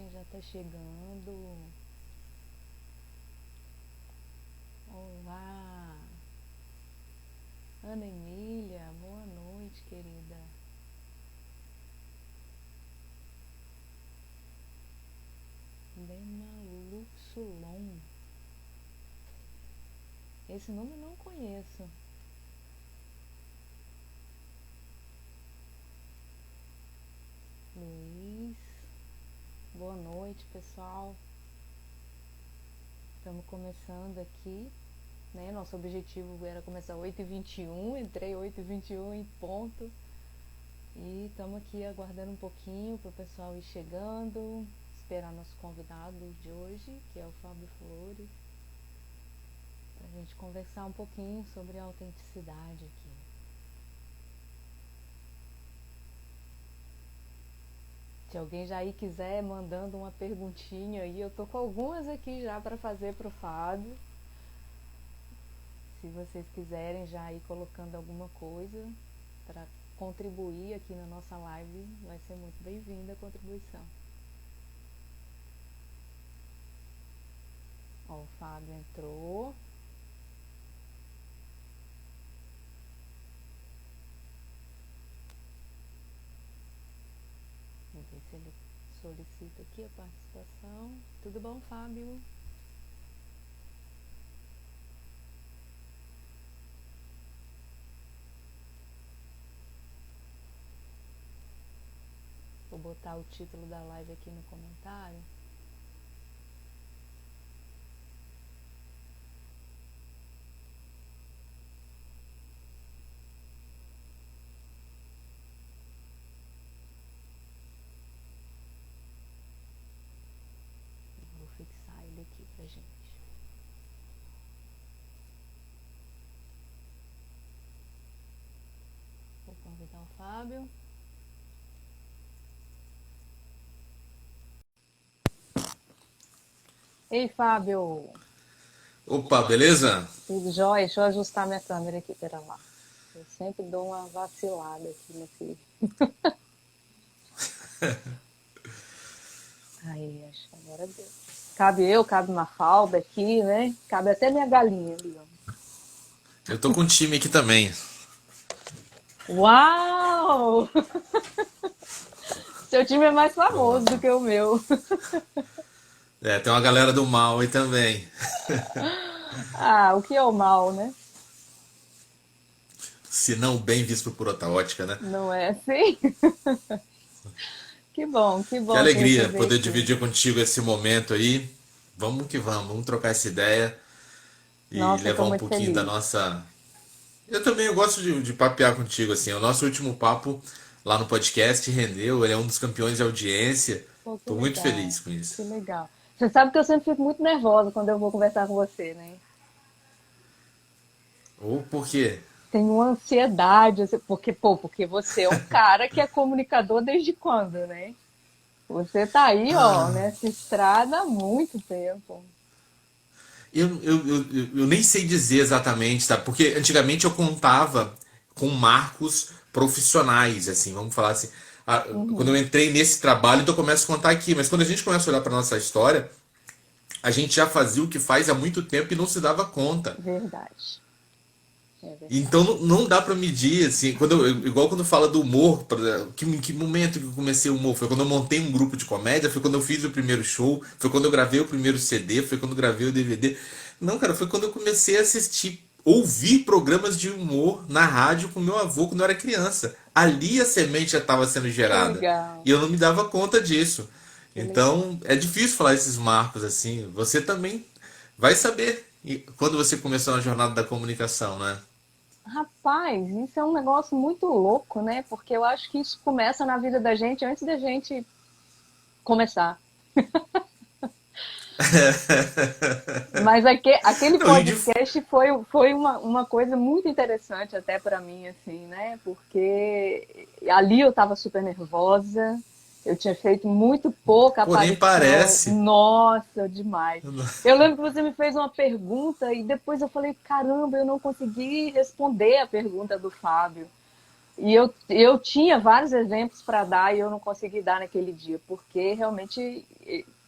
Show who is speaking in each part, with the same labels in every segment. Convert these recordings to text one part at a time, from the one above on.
Speaker 1: quem já está chegando. Olá, Ana Emília, boa noite, querida. Lena Luxulon. Esse nome eu não conheço. Luiz, boa noite, pessoal. Estamos começando aqui, né? Nosso objetivo era começar 8h21, entrei 8h21 em ponto. E estamos aqui aguardando um pouquinho para o pessoal ir chegando, esperar nosso convidado de hoje, que é o Fábio Flores, para a gente conversar um pouquinho sobre a autenticidade aqui. Se alguém já aí quiser mandando uma perguntinha aí, eu tô com algumas aqui já para fazer pro Fábio. Se vocês quiserem já ir colocando alguma coisa para contribuir aqui na nossa live, vai ser muito bem-vinda a contribuição. Ó, o Fábio entrou. Vou ver se ele solicita aqui a participação. Tudo bom, Fábio? Vou botar o título da live aqui no comentário. Vou fixar ele aqui pra gente. Vou convidar o Fábio. Ei, Fábio!
Speaker 2: Opa, beleza?
Speaker 1: Tudo jóia? Deixa eu ajustar minha câmera aqui, pera lá. Eu sempre dou uma vacilada aqui nesse. Aí, acho que agora deu. Cabe Mafalda aqui, né? Cabe até minha galinha ali, ó.
Speaker 2: Eu tô com um time aqui também.
Speaker 1: Uau! Seu time é mais famoso do
Speaker 2: Pronto.
Speaker 1: que o meu.
Speaker 2: É, tem uma galera do mal aí também.
Speaker 1: Ah, o que é o mal, né?
Speaker 2: Se não bem visto por outra ótica, né?
Speaker 1: Não é assim? Que
Speaker 2: Que
Speaker 1: bom te
Speaker 2: alegria
Speaker 1: receber
Speaker 2: poder
Speaker 1: aqui.
Speaker 2: dividir contigo esse momento aí. Vamos que vamos trocar essa ideia e
Speaker 1: Nossa, eu tô
Speaker 2: levar um
Speaker 1: muito
Speaker 2: pouquinho da
Speaker 1: feliz.
Speaker 2: nossa. Eu também gosto de papear contigo, assim. O nosso último papo lá no podcast rendeu, ele é um dos campeões de audiência.
Speaker 1: Pô, que
Speaker 2: Tô muito
Speaker 1: legal,
Speaker 2: feliz com
Speaker 1: que
Speaker 2: isso.
Speaker 1: legal. Você sabe que eu sempre fico muito nervosa quando eu vou conversar com você, né?
Speaker 2: Ou por quê?
Speaker 1: Tenho uma ansiedade, assim, porque você é um cara que é comunicador desde quando, né? Você tá aí, ó,
Speaker 2: Ah,
Speaker 1: nessa estrada há muito tempo.
Speaker 2: eu nem sei dizer exatamente, tá? Porque antigamente eu contava com marcos profissionais, assim, vamos falar assim. Quando eu
Speaker 1: Uhum,
Speaker 2: entrei nesse trabalho, então eu começo a contar aqui. Mas quando a gente começa a olhar para nossa história, a gente já fazia o que faz há muito tempo e não se dava conta.
Speaker 1: verdade, é
Speaker 2: Então
Speaker 1: verdade.
Speaker 2: não dá para medir, assim, igual quando fala do humor, em que momento que eu comecei o humor? Foi quando eu montei um grupo de comédia, foi quando eu fiz o primeiro show, foi quando eu gravei o primeiro CD, foi quando eu gravei o DVD. Não, cara, foi quando eu comecei a assistir, ouvir programas de humor na rádio com meu avô quando eu era criança. Ali a semente já estava sendo
Speaker 1: Que
Speaker 2: gerada.
Speaker 1: legal,
Speaker 2: E eu não me dava conta disso.
Speaker 1: que legal.
Speaker 2: Então é difícil falar esses marcos assim. Você também vai saber quando você começou na jornada da comunicação, né?
Speaker 1: Rapaz, isso é um negócio muito louco, né? Porque eu acho que isso começa na vida da gente antes da gente começar. Mas aquele
Speaker 2: Não, e de
Speaker 1: podcast foi uma coisa muito interessante até para mim, assim, né? Porque ali eu estava super nervosa, eu tinha feito muito pouca
Speaker 2: Pô, nem
Speaker 1: aparição,
Speaker 2: parece.
Speaker 1: nossa, demais. Eu lembro que você me fez uma pergunta e depois eu falei, caramba, eu não consegui responder a pergunta do Fábio. eu tinha vários exemplos para dar e eu não consegui dar naquele dia, porque realmente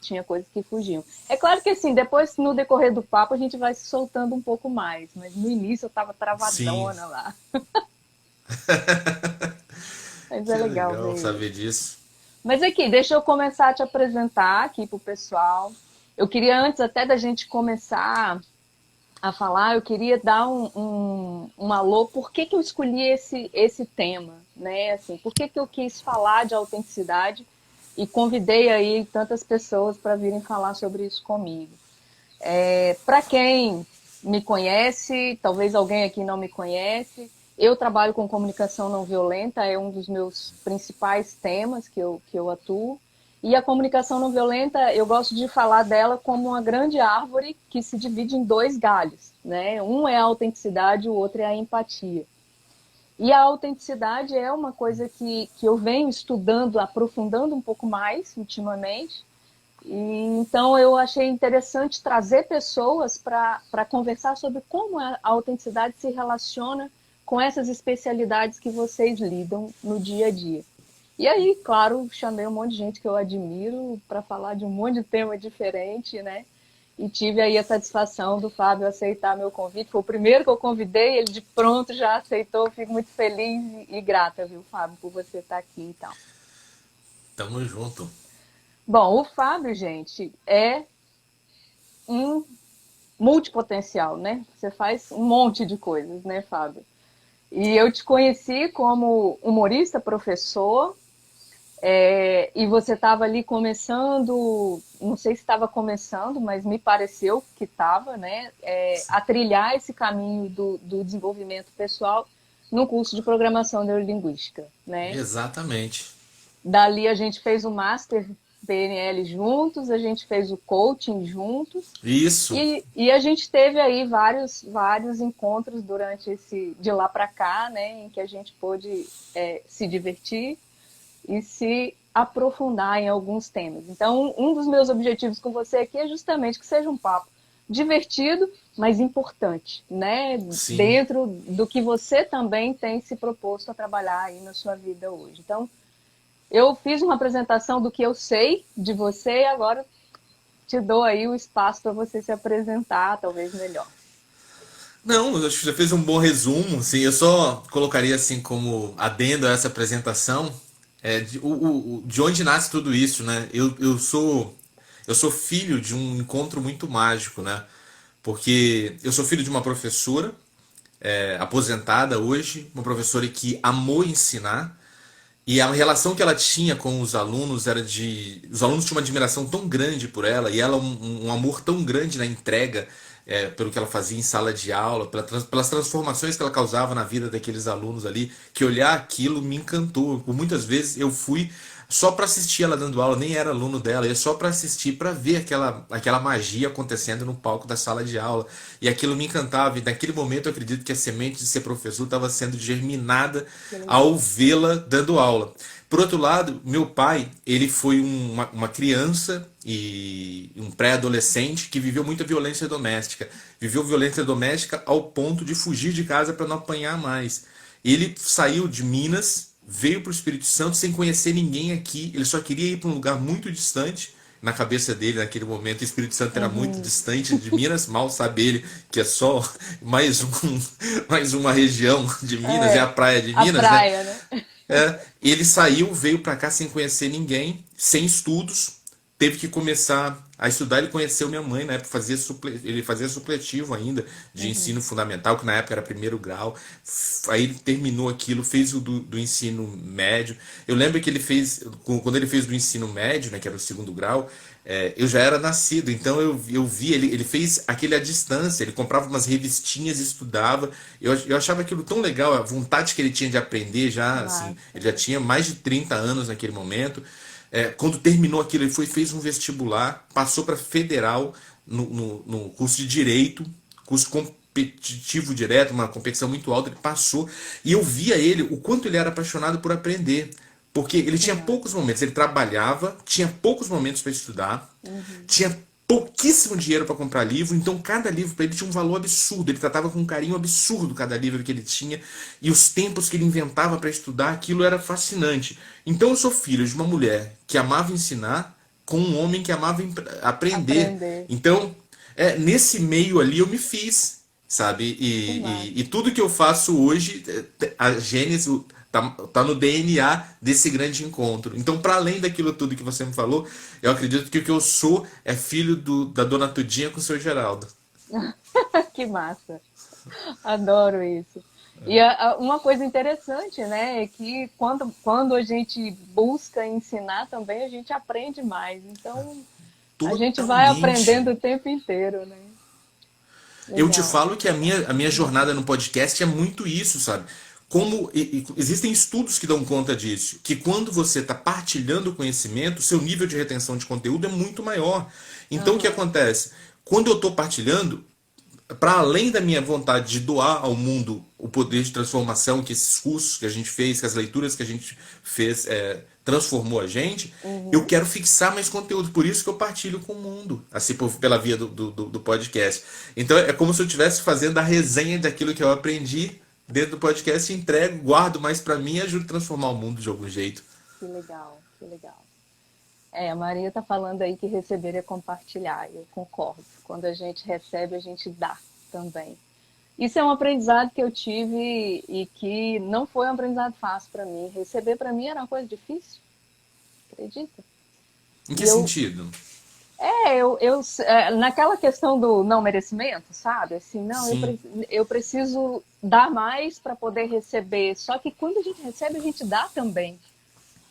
Speaker 1: tinha coisas que fugiam. É claro que assim, depois no decorrer do papo a gente vai se soltando um pouco mais, mas no início eu estava
Speaker 2: Sim.
Speaker 1: travadona lá. Mas
Speaker 2: Que
Speaker 1: é legal
Speaker 2: legal
Speaker 1: ver
Speaker 2: saber
Speaker 1: isso.
Speaker 2: disso.
Speaker 1: Mas aqui, deixa eu começar a te apresentar aqui pro pessoal. Eu queria, antes até da gente começar a falar, eu queria dar um alô, por que eu escolhi esse tema, né? Assim, por que eu quis falar de autenticidade e convidei aí tantas pessoas para virem falar sobre isso comigo. Para quem me conhece, talvez alguém aqui não me conhece, eu trabalho com comunicação não violenta, é um dos meus principais temas que eu atuo. E a comunicação não violenta, eu gosto de falar dela como uma grande árvore que se divide em dois galhos, né? Um é a autenticidade, o outro é a empatia. E a autenticidade é uma coisa que eu venho estudando, aprofundando um pouco mais ultimamente, e, então eu achei interessante trazer pessoas para conversar sobre como a autenticidade se relaciona com essas especialidades que vocês lidam no dia a dia. E aí, claro, chamei um monte de gente que eu admiro para falar de um monte de tema diferente, né? E tive aí a satisfação do Fábio aceitar meu convite. Foi o primeiro que eu convidei, ele de pronto já aceitou. Fico muito feliz e grata, viu, Fábio, por você estar aqui e tal.
Speaker 2: Tamo junto.
Speaker 1: Bom, o Fábio, gente, é um multipotencial, né? Você faz um monte de coisas, né, Fábio? E eu te conheci como humorista, professor, e você estava ali começando, não sei se estava começando, mas me pareceu que estava, né? A trilhar esse caminho do desenvolvimento pessoal no curso de programação neurolinguística, né?
Speaker 2: Exatamente.
Speaker 1: Dali a gente fez o Master PNL juntos, a gente fez o coaching juntos,
Speaker 2: Isso.
Speaker 1: e a gente teve aí vários encontros durante de lá para cá, né, em que a gente pôde se divertir e se aprofundar em alguns temas. Então, um dos meus objetivos com você aqui é justamente que seja um papo divertido, mas importante, né,
Speaker 2: Sim.
Speaker 1: dentro do que você também tem se proposto a trabalhar aí na sua vida hoje. Então, eu fiz uma apresentação do que eu sei de você e agora te dou aí o espaço para você se apresentar, talvez melhor.
Speaker 2: Não, eu acho que já fez um bom resumo. Assim, eu só colocaria assim como adendo a essa apresentação de onde nasce tudo isso, né? Eu sou filho de um encontro muito mágico, né? Porque eu sou filho de uma professora aposentada hoje, uma professora que amou ensinar. E a relação que ela tinha com os alunos era de. Os alunos tinham uma admiração tão grande por ela, e ela um amor tão grande na entrega, pelo que ela fazia em sala de aula, pelas transformações que ela causava na vida daqueles alunos ali, que olhar aquilo me encantou. Por muitas vezes eu fui só para assistir ela dando aula, nem era aluno dela, ia só para assistir, para ver aquela magia acontecendo no palco da sala de aula. E aquilo me encantava, e naquele momento eu acredito que a semente de ser professor estava sendo germinada
Speaker 1: Que legal.
Speaker 2: ao vê-la dando aula. Por outro lado, meu pai, ele foi uma criança e um pré-adolescente que viveu muita violência doméstica. Viveu violência doméstica ao ponto de fugir de casa para não apanhar mais. Ele saiu de Minas, veio para o Espírito Santo sem conhecer ninguém aqui. Ele só queria ir para um lugar muito distante. Na cabeça dele, naquele momento, o Espírito Santo era muito
Speaker 1: Uhum.
Speaker 2: distante de Minas. Mal sabe ele que é só mais, mais uma região de Minas, é a
Speaker 1: É,
Speaker 2: praia de
Speaker 1: a
Speaker 2: Minas, né?
Speaker 1: praia, né?
Speaker 2: Ele saiu, veio para cá sem conhecer ninguém, sem estudos, teve que começar a estudar. Ele conheceu minha mãe, na época ele fazia supletivo ainda de
Speaker 1: Uhum.
Speaker 2: ensino fundamental, que na época era primeiro grau. Aí ele terminou aquilo, fez o do ensino médio. Eu lembro que ele fez, quando ele fez do ensino médio, né, que era o segundo grau, eu já era nascido, então eu vi, ele fez aquele à distância, ele comprava umas revistinhas e estudava. Eu achava aquilo tão legal, a vontade que ele tinha de aprender já, assim,
Speaker 1: Massa.
Speaker 2: ele já tinha mais de 30 anos naquele momento. Quando terminou aquilo, ele fez um vestibular, passou para federal no curso de Direito, curso competitivo direto, uma competição muito alta, ele passou. E eu via ele, o quanto ele era apaixonado por aprender. Porque ele tinha
Speaker 1: Legal.
Speaker 2: poucos momentos, ele trabalhava, tinha poucos momentos para estudar,
Speaker 1: Uhum.
Speaker 2: tinha pouquíssimo dinheiro para comprar livro, então cada livro para ele tinha um valor absurdo. Ele tratava com um carinho absurdo cada livro que ele tinha e os tempos que ele inventava para estudar, aquilo era fascinante. Então eu sou filho de uma mulher que amava ensinar com um homem que amava aprender.
Speaker 1: Aprender.
Speaker 2: Então, nesse meio ali eu me fiz, sabe?
Speaker 1: Que massa.
Speaker 2: E tudo que eu faço hoje, a gênese tá no DNA desse grande encontro. Então, para além daquilo tudo que você me falou, eu acredito que o que eu sou é filho da Dona Tudinha com o seu Geraldo.
Speaker 1: Que massa. Adoro isso. E uma coisa interessante, né, é que quando a gente busca ensinar também, a gente aprende mais. Então, a gente vai
Speaker 2: Totalmente.
Speaker 1: aprendendo o tempo inteiro, né?
Speaker 2: Eu te
Speaker 1: Legal.
Speaker 2: falo que a minha jornada no podcast é muito isso, sabe? Como existem estudos que dão conta disso, que quando você está partilhando conhecimento, seu nível de retenção de conteúdo é muito maior. Então, o que
Speaker 1: Aham.
Speaker 2: acontece? Quando eu estou partilhando, para além da minha vontade de doar ao mundo o poder de transformação que esses cursos que a gente fez, que as leituras que a gente fez, transformou a gente, eu
Speaker 1: Uhum.
Speaker 2: quero fixar mais conteúdo. Por isso que eu partilho com o mundo, assim, pela via do podcast. Então é como se eu estivesse fazendo a resenha daquilo que eu aprendi dentro do podcast, entrego, guardo mais para mim e ajudo a transformar o mundo de algum jeito.
Speaker 1: Que legal, que legal. A Maria está falando aí que receber é compartilhar. Eu concordo. Quando a gente recebe, a gente dá também. Isso é um aprendizado que eu tive e que não foi um aprendizado fácil para mim. Receber para mim era uma coisa difícil, acredita?
Speaker 2: Em
Speaker 1: E
Speaker 2: que sentido?
Speaker 1: naquela questão do não merecimento, sabe? Assim, não,
Speaker 2: Sim.
Speaker 1: eu preciso dar mais para poder receber. Só que quando a gente recebe, a gente dá também,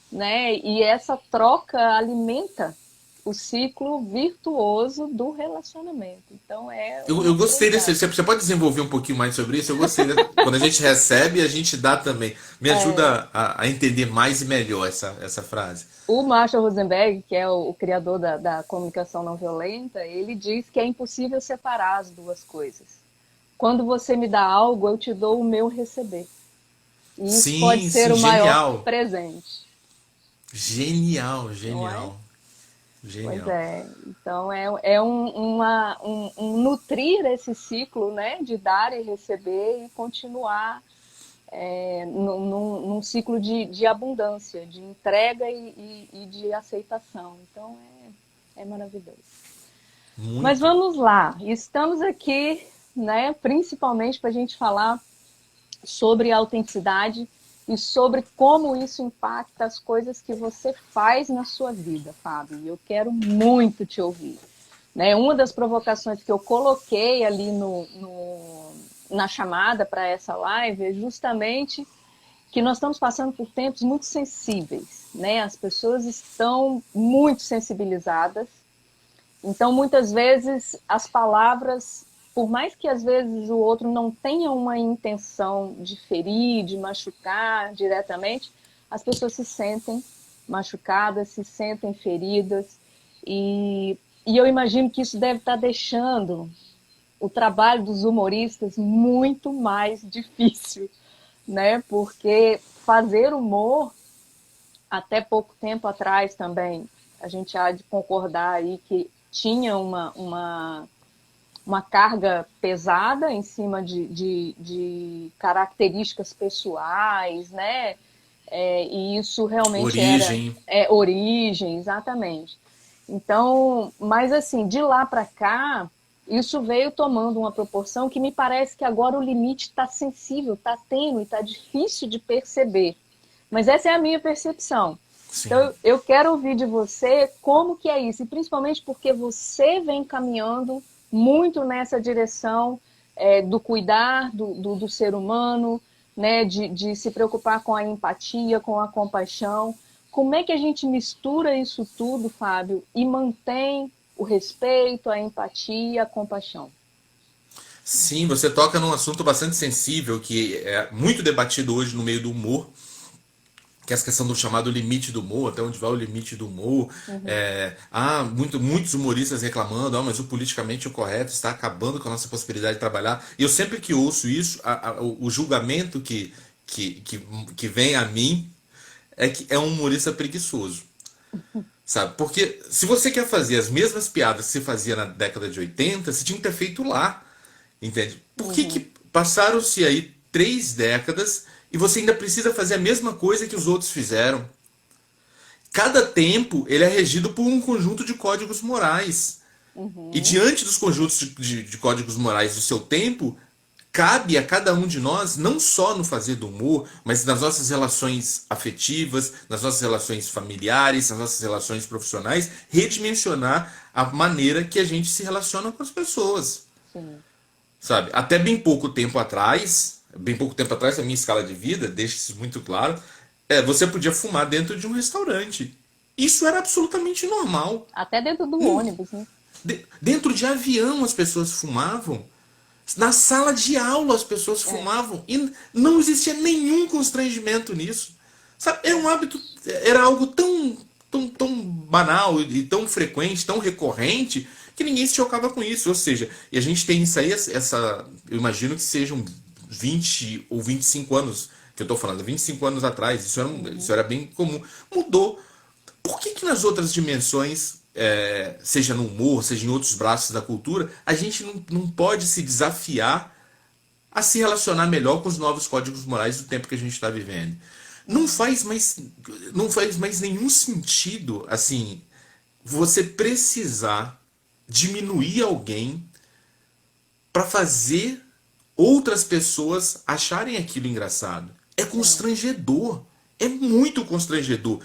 Speaker 1: né? E essa troca alimenta o ciclo virtuoso do relacionamento. Então é um
Speaker 2: Eu gostei desse.
Speaker 1: aprendizado.
Speaker 2: Você pode desenvolver um pouquinho mais sobre isso? Eu gostei. Quando a gente recebe, a gente dá também. Me
Speaker 1: É,
Speaker 2: ajuda a entender mais e melhor essa frase.
Speaker 1: o Marshall Rosenberg, que é o criador da comunicação não violenta, ele diz que é impossível separar as duas coisas. Quando você me dá algo, eu te dou o meu receber. E isso pode
Speaker 2: Sim,
Speaker 1: ser
Speaker 2: sim,
Speaker 1: o maior
Speaker 2: genial.
Speaker 1: presente,
Speaker 2: Genial,
Speaker 1: não é?
Speaker 2: genial,
Speaker 1: Pois
Speaker 2: genial.
Speaker 1: é. Então um nutrir esse ciclo, né, de dar e receber e continuar num ciclo de abundância, de entrega e de aceitação. Então é maravilhoso. Mas
Speaker 2: Muito.
Speaker 1: vamos lá, estamos aqui, né, principalmente para a gente falar sobre autenticidade e sobre como isso impacta as coisas que você faz na sua vida, Fábio. E eu quero muito te ouvir. Né? Uma das provocações que eu coloquei ali na chamada para essa live é justamente que nós estamos passando por tempos muito sensíveis. Né? As pessoas estão muito sensibilizadas, então muitas vezes as palavras, por mais que às vezes o outro não tenha uma intenção de ferir, de machucar diretamente, as pessoas se sentem machucadas, se sentem feridas e eu imagino que isso deve estar deixando o trabalho dos humoristas muito mais difícil, né? Porque fazer humor até pouco tempo atrás também, a gente há de concordar aí que tinha uma carga pesada em cima de características pessoais, né? E isso realmente era
Speaker 2: Origem.
Speaker 1: origem, exatamente. Então, mas assim, de lá para cá, isso veio tomando uma proporção que me parece que agora o limite está sensível, está tênue, está difícil de perceber. Mas essa é a minha percepção.
Speaker 2: Sim.
Speaker 1: Então, eu quero ouvir de você como que é isso, e principalmente porque você vem caminhando muito nessa direção do cuidar do ser humano, né, de se preocupar com a empatia, com a compaixão. Como é que a gente mistura isso tudo, Fábio, e mantém o respeito, a empatia, a compaixão?
Speaker 2: Sim, você toca num assunto bastante sensível que é muito debatido hoje no meio do humor, que é essa questão do chamado limite do humor, até onde vai o limite do humor.
Speaker 1: Uhum.
Speaker 2: Muitos humoristas reclamando, mas o politicamente correto está acabando com a nossa possibilidade de trabalhar. E eu sempre que ouço isso, o julgamento que vem a mim é que é um humorista preguiçoso. sabe? Porque se você quer fazer as mesmas piadas que você fazia na década de 80, você tinha que ter feito lá, entende? Por que que
Speaker 1: Uhum.
Speaker 2: passaram-se aí 3 décadas e você ainda precisa fazer a mesma coisa que os outros fizeram? Cada tempo ele é regido por um conjunto de códigos morais. E
Speaker 1: Uhum.
Speaker 2: diante dos conjuntos de códigos morais do seu tempo, cabe a cada um de nós, não só no fazer do humor, mas nas nossas relações afetivas, nas nossas relações familiares, nas nossas relações profissionais, redimensionar a maneira que a gente se relaciona com as pessoas.
Speaker 1: Sim.
Speaker 2: Sabe? Até bem pouco tempo atrás, na minha escala de vida, deixa isso muito claro, você podia fumar dentro de um restaurante. Isso era absolutamente normal.
Speaker 1: Até dentro do
Speaker 2: Não,
Speaker 1: ônibus, né?
Speaker 2: dentro de avião as pessoas fumavam. Na sala de aula as pessoas
Speaker 1: É,
Speaker 2: fumavam e não existia nenhum constrangimento nisso. Sabe? Era um
Speaker 1: é.
Speaker 2: hábito, era algo tão banal e tão frequente, tão recorrente, que ninguém se chocava com isso. Ou seja, e a gente tem isso aí, eu imagino que sejam 20 ou 25 anos que eu estou falando, 25 anos atrás, isso
Speaker 1: Uhum.
Speaker 2: era bem comum. Mudou. Por que que nas outras dimensões, seja no humor, seja em outros braços da cultura, a gente não pode se desafiar a se relacionar melhor com os novos códigos morais do tempo que a gente está vivendo? Não
Speaker 1: Uhum.
Speaker 2: faz mais, não faz mais nenhum sentido, assim, você precisar diminuir alguém para fazer outras pessoas acharem aquilo engraçado. É
Speaker 1: Sim.
Speaker 2: constrangedor. É muito constrangedor.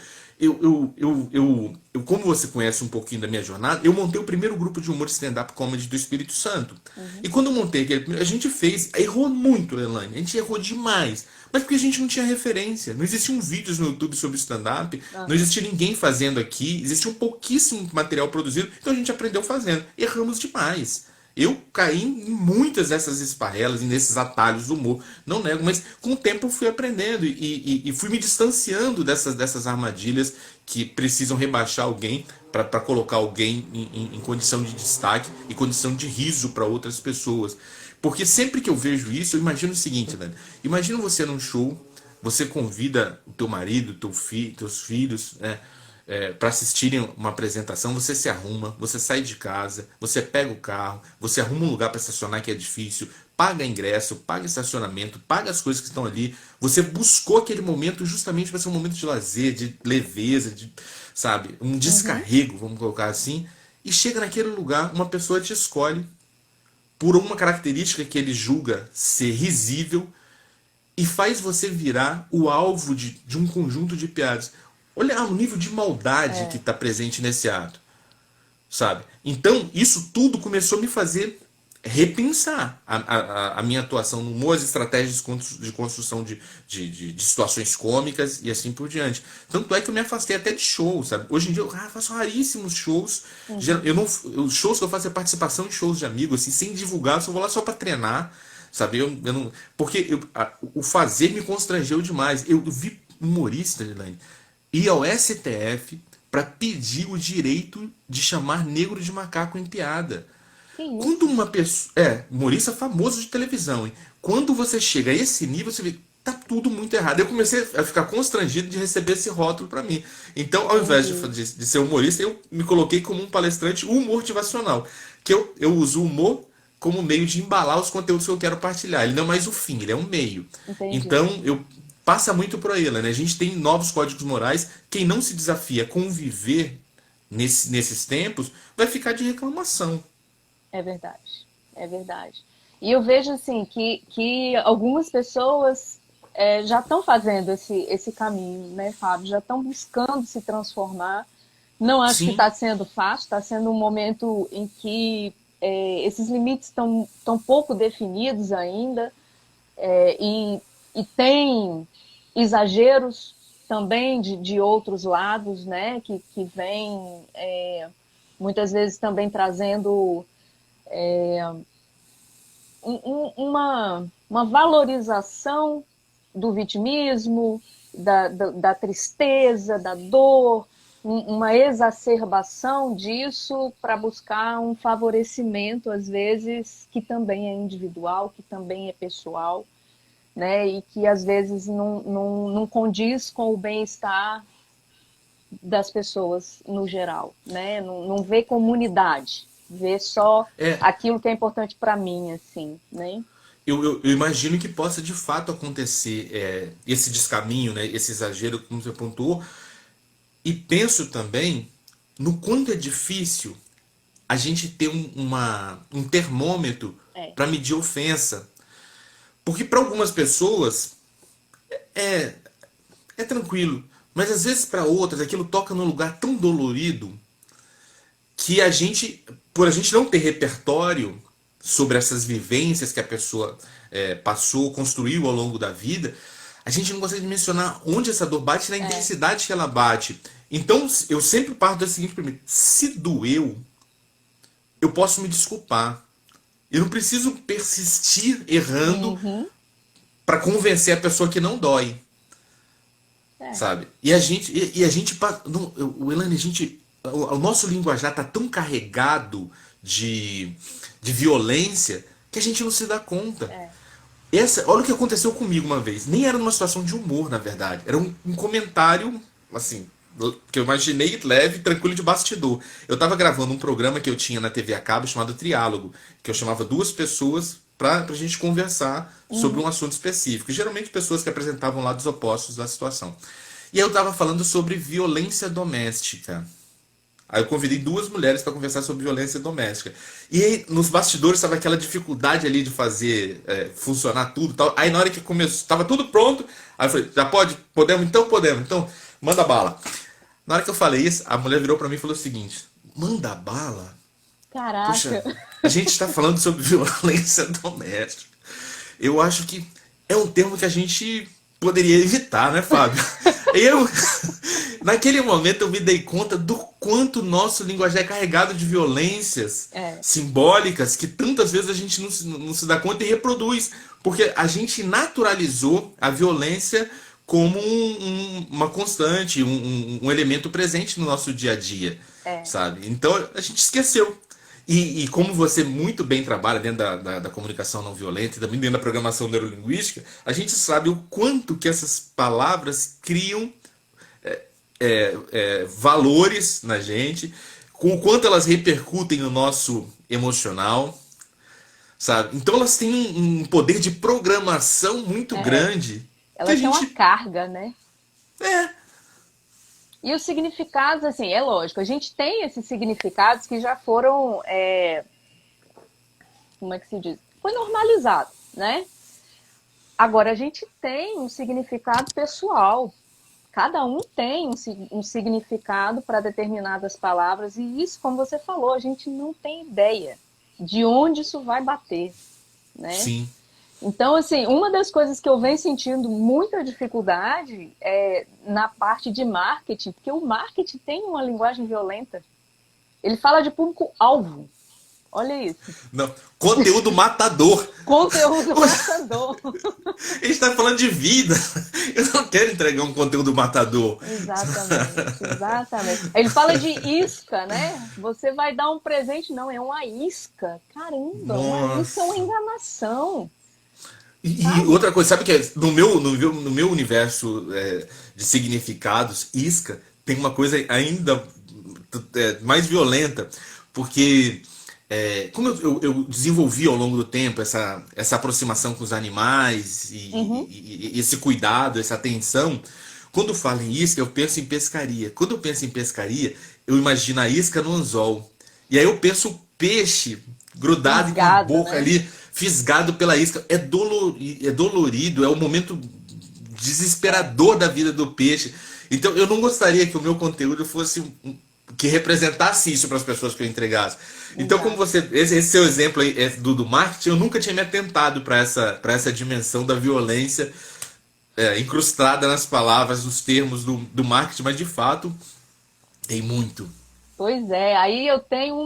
Speaker 2: Como você conhece um pouquinho da minha jornada, eu montei o primeiro grupo de humor stand-up comedy do Espírito Santo.
Speaker 1: Uhum.
Speaker 2: E quando eu montei a gente fez, errou muito, Leilani. A gente errou demais. Mas porque a gente não tinha referência. Não existiam vídeos no YouTube sobre stand-up. Não
Speaker 1: Aham.
Speaker 2: existia ninguém fazendo aqui. Existia um pouquíssimo material produzido. Então a gente aprendeu fazendo. Erramos demais. Eu caí em muitas dessas esparrelas e nesses atalhos do humor, não nego, mas com o tempo eu fui aprendendo e fui me distanciando dessas armadilhas que precisam rebaixar alguém para colocar alguém em condição de destaque e condição de riso para outras pessoas. Porque sempre que eu vejo isso, eu imagino o seguinte, né? Imagina você num show, você convida o teu marido, teus filhos, né? Para assistirem uma apresentação, você se arruma, você sai de casa, você pega o carro, você arruma um lugar para estacionar que é difícil, paga ingresso, paga estacionamento, paga as coisas que estão ali. Você buscou aquele momento justamente para ser um momento de lazer, de leveza, de, sabe, um
Speaker 1: Uhum.
Speaker 2: descarrego, vamos colocar assim. E chega naquele lugar, uma pessoa te escolhe por uma característica que ele julga ser risível e faz você virar o alvo de um conjunto de piadas. Olha o nível de maldade que
Speaker 1: É,
Speaker 2: está presente nesse ato, sabe? Então, isso tudo começou a me fazer repensar a minha atuação no humor, as estratégias de construção de situações cômicas e assim por diante. Tanto é que eu me afastei até de shows, sabe? Hoje em dia eu faço raríssimos shows.
Speaker 1: uhum.
Speaker 2: Eu não, os shows que eu faço é participação em shows de amigos, assim, sem divulgar, eu só vou lá só para treinar, sabe? Eu não, porque o fazer me constrangeu demais. Eu vi humorista, Elaine, ir ao STF para pedir o direito de chamar negro de macaco em piada.
Speaker 1: Que
Speaker 2: Quando
Speaker 1: isso?
Speaker 2: uma pessoa. Humorista famoso de televisão, hein? Quando você chega a esse nível, você vê. Tá tudo muito errado. Eu comecei a ficar constrangido de receber esse rótulo para mim. Então, ao invés
Speaker 1: Entendi.
Speaker 2: de ser humorista, eu me coloquei como um palestrante humor motivacional. Que eu uso o humor como meio de embalar os conteúdos que eu quero partilhar. Ele não é mais o fim, ele é um meio.
Speaker 1: Entendi.
Speaker 2: Então, eu passa muito por aí, né? A gente tem novos códigos morais. Quem não se desafia a conviver nesses tempos vai ficar de reclamação.
Speaker 1: É verdade. É verdade. E eu vejo assim que algumas pessoas já estão fazendo esse caminho, né, Fábio? Já estão buscando se transformar. Não acho que
Speaker 2: Sim,
Speaker 1: está sendo fácil, está sendo um momento em que esses limites estão tão pouco definidos ainda, é, e, e tem exageros também de outros lados, né, que vêm muitas vezes também trazendo uma valorização do vitimismo, da tristeza, da dor, uma exacerbação disso para buscar um favorecimento, às vezes, que também é individual, que também é pessoal, né? E que às vezes não condiz com o bem-estar
Speaker 3: das pessoas no geral, né? Não vê comunidade, vê só
Speaker 2: É,
Speaker 3: aquilo que é importante para mim, assim, né?
Speaker 2: eu imagino que possa de fato acontecer esse descaminho, né, esse exagero, como você pontuou, e penso também no quanto é difícil a gente ter um termômetro
Speaker 3: É,
Speaker 2: para medir ofensa. Porque para algumas pessoas é, é tranquilo, mas às vezes para outras aquilo toca num lugar tão dolorido que a gente, por a gente não ter repertório sobre essas vivências que a pessoa passou, construiu ao longo da vida, a gente não consegue mencionar onde essa dor bate e na
Speaker 3: é.
Speaker 2: intensidade que ela bate. Então eu sempre parto da seguinte primeira: se doeu, eu posso me desculpar. Eu não preciso persistir errando
Speaker 3: Uhum,
Speaker 2: para convencer a pessoa que não dói,
Speaker 3: é,
Speaker 2: sabe? O Elane, o nosso linguajar tá tão carregado de, de violência que a gente não se dá conta.
Speaker 3: é.
Speaker 2: Olha o que aconteceu comigo uma vez. Nem era numa situação de humor, na verdade. Era um comentário, assim, que eu imaginei leve, tranquilo de bastidor. Eu tava gravando um programa que eu tinha na TV a cabo chamado Triálogo, que eu chamava duas pessoas pra gente conversar sobre um
Speaker 3: Uhum,
Speaker 2: assunto específico. Geralmente pessoas que apresentavam lados opostos da situação. E aí eu tava falando sobre violência doméstica. Aí eu convidei duas mulheres para conversar sobre violência doméstica. E aí, nos bastidores estava aquela dificuldade ali de fazer funcionar tudo e tal. Aí na hora que começou, estava tudo pronto. Aí eu falei, já pode? Podemos? Então podemos. Então, manda bala. Na hora que eu falei isso, a mulher virou para mim e falou o seguinte: manda bala?
Speaker 3: caraca.
Speaker 2: Poxa, a gente está falando sobre violência doméstica. Eu acho que é um termo que a gente poderia evitar, né, Fábio? Eu, naquele momento, eu me dei conta do quanto o nosso linguajar é carregado de violências
Speaker 3: É,
Speaker 2: simbólicas que tantas vezes a gente não se dá conta e reproduz. Porque a gente naturalizou a violência como uma constante, um elemento presente no nosso dia a dia,
Speaker 3: é.
Speaker 2: sabe? Então a gente esqueceu. E como você muito bem trabalha dentro da comunicação não violenta e também dentro da programação neurolinguística, a gente sabe o quanto que essas palavras criam valores na gente, com o quanto elas repercutem no nosso emocional, sabe? Então elas têm um poder de programação muito
Speaker 3: É.
Speaker 2: grande que a
Speaker 3: Elas têm uma
Speaker 2: gente.
Speaker 3: carga, né?
Speaker 2: É,
Speaker 3: E os significados, assim, é lógico, a gente tem esses significados que já foram, como é que se diz? Foi normalizado, né? Agora, a gente tem um significado pessoal. Cada um tem um significado para determinadas palavras, e isso, como você falou, a gente não tem ideia de onde isso vai bater, né?
Speaker 2: sim.
Speaker 3: Então, assim, uma das coisas que eu venho sentindo muita dificuldade é na parte de marketing, porque o marketing tem uma linguagem violenta. Ele fala de público-alvo. Olha isso.
Speaker 2: Não. Conteúdo matador.
Speaker 3: Conteúdo matador.
Speaker 2: A gente tá falando de vida. Eu não quero entregar um conteúdo matador.
Speaker 3: Exatamente, exatamente. Ele fala de isca, né? Você vai dar um presente, não, é uma isca. Caramba, uma isca é uma
Speaker 2: Nossa.
Speaker 3: enganação,
Speaker 2: E
Speaker 3: sabe?
Speaker 2: outra coisa, sabe que no meu universo de significados, isca tem uma coisa ainda mais violenta, porque como eu desenvolvi ao longo do tempo essa aproximação com os animais
Speaker 3: Uhum.
Speaker 2: e esse cuidado, essa atenção, quando eu falo em isca, eu penso em pescaria. Quando eu penso em pescaria, eu imagino a isca no anzol. E aí eu penso o peixe grudado e com a
Speaker 3: Fisgado,
Speaker 2: boca
Speaker 3: né?
Speaker 2: ali, fisgado pela isca. É dolorido, é o momento
Speaker 3: É,
Speaker 2: desesperador da vida do peixe. Então eu não gostaria que o meu conteúdo fosse que representasse isso para as pessoas que eu entregasse. Então, como
Speaker 3: exato.
Speaker 2: esse seu exemplo aí do marketing, eu nunca tinha me atentado para essa dimensão da violência incrustada nas palavras, nos termos do marketing, mas de fato tem muito.
Speaker 3: Pois é, aí eu tenho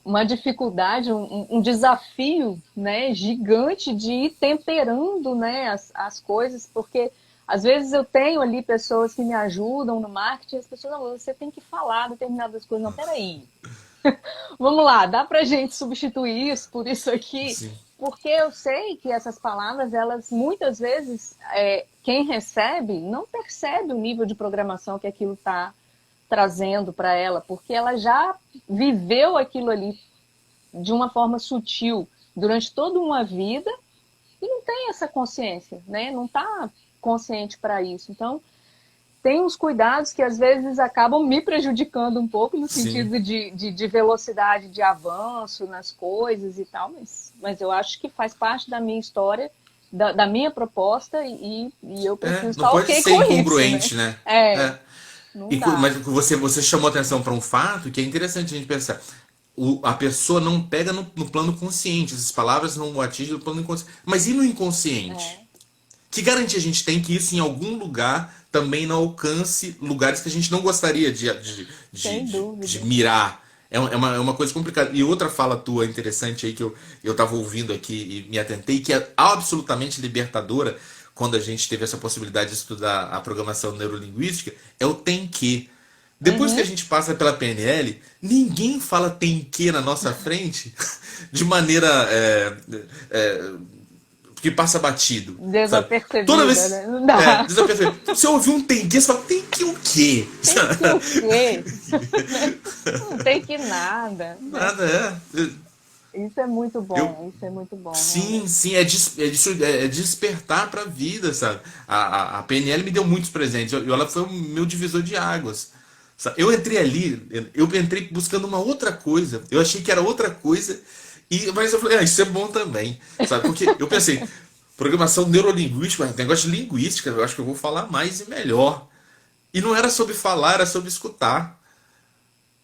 Speaker 3: uma dificuldade, um desafio, né, gigante de ir temperando, né, as coisas, porque às vezes eu tenho ali pessoas que me ajudam no marketing, as pessoas, não, você tem que falar determinadas coisas. Não, peraí, vamos lá, dá pra gente substituir isso por isso aqui?
Speaker 2: Sim.
Speaker 3: porque eu sei que essas palavras, elas muitas vezes, quem recebe não percebe o nível de programação que aquilo está trazendo para ela, porque ela já viveu aquilo ali de uma forma sutil durante toda uma vida e não tem essa consciência, né? Não está consciente para isso. Então, tem uns cuidados que às vezes acabam me prejudicando um pouco no
Speaker 2: Sim.
Speaker 3: sentido de velocidade de avanço nas coisas e tal, mas eu acho que faz parte da minha história, da minha proposta e eu preciso
Speaker 2: Não
Speaker 3: estar
Speaker 2: pode
Speaker 3: ok
Speaker 2: ser
Speaker 3: com
Speaker 2: incongruente,
Speaker 3: isso,
Speaker 2: né?
Speaker 3: né? Não dá.
Speaker 2: Mas você chamou atenção para um fato que é interessante a gente pensar. A pessoa não pega no plano consciente, essas palavras não atingem no plano inconsciente. Mas e no inconsciente? Que garantia a gente tem que isso em algum lugar também não alcance lugares que a gente não gostaria
Speaker 3: Sem dúvida.
Speaker 2: de mirar? É uma coisa complicada. E outra fala tua interessante aí que eu tava ouvindo aqui e me atentei, que é absolutamente libertadora quando a gente teve essa possibilidade de estudar a programação neurolinguística, é o tem que. Depois que a gente passa pela PNL, ninguém fala tem que na nossa frente de maneira que passa batido.
Speaker 3: Desapercebida,
Speaker 2: Toda vez,
Speaker 3: né? Não dá.
Speaker 2: desapercebido. Você ouviu um tem que, você fala, tem que o quê?
Speaker 3: Tem que o quê? Não tem que nada.
Speaker 2: Nada,
Speaker 3: Isso é muito bom, isso é muito bom.
Speaker 2: Sim, sim, é despertar pra vida, sabe? A PNL me deu muitos presentes, ela foi o meu divisor de águas. Sabe? Eu entrei ali, eu entrei buscando uma outra coisa, eu achei que era outra coisa, mas eu falei, isso é bom também, sabe? Porque eu pensei, programação neurolinguística, negócio de linguística, eu acho que eu vou falar mais e melhor. E não era sobre falar, era sobre escutar.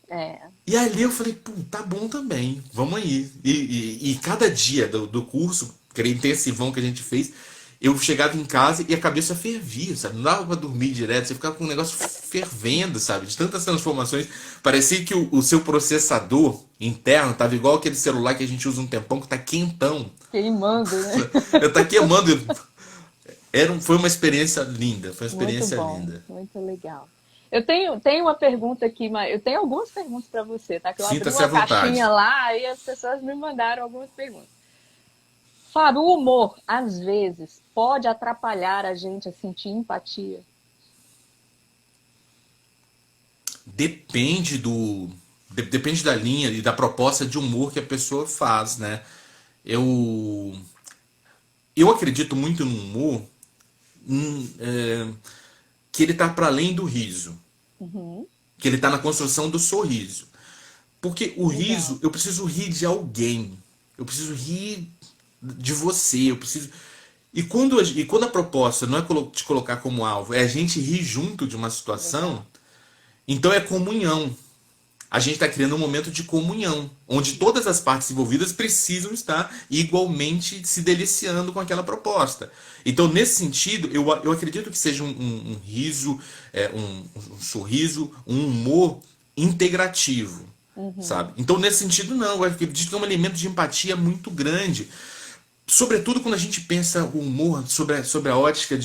Speaker 3: É.
Speaker 2: E ali eu falei, pô, tá bom também, vamos aí. E cada dia do curso, aquele intensivão que a gente fez, eu chegava em casa e a cabeça fervia, sabe? Não dava pra dormir direto, você ficava com um negócio fervendo, sabe? De tantas transformações. Parecia que o seu processador interno tava igual aquele celular que a gente usa um tempão, que tá quentão.
Speaker 3: Queimando, né?
Speaker 2: Tá queimando. Foi uma experiência linda, foi uma experiência
Speaker 3: Muito bom,
Speaker 2: linda.
Speaker 3: muito legal. Eu tenho uma pergunta aqui, mas eu tenho algumas perguntas para você, tá? Que eu abri
Speaker 2: Sinta-se à
Speaker 3: uma
Speaker 2: vontade.
Speaker 3: caixinha lá e as pessoas me mandaram algumas perguntas. Fábio, o humor, às vezes, pode atrapalhar a gente a sentir empatia?
Speaker 2: Depende da linha e da proposta de humor que a pessoa faz, né? Eu acredito muito no humor que ele tá para além do riso. Que ele tá na construção do sorriso. Porque o
Speaker 3: Legal.
Speaker 2: riso, eu preciso rir de alguém. Eu preciso rir de você. E quando a proposta não é te colocar como alvo, é a gente rir junto de uma situação,
Speaker 3: Legal.
Speaker 2: então é comunhão. A gente está criando um momento de comunhão, onde todas as partes envolvidas precisam estar igualmente se deliciando com aquela proposta. Então, nesse sentido, eu acredito que seja um riso, um sorriso, um humor integrativo, sabe? Então, nesse sentido, não. Eu acredito que é um elemento de empatia muito grande. Sobretudo quando a gente pensa o humor sobre a ótica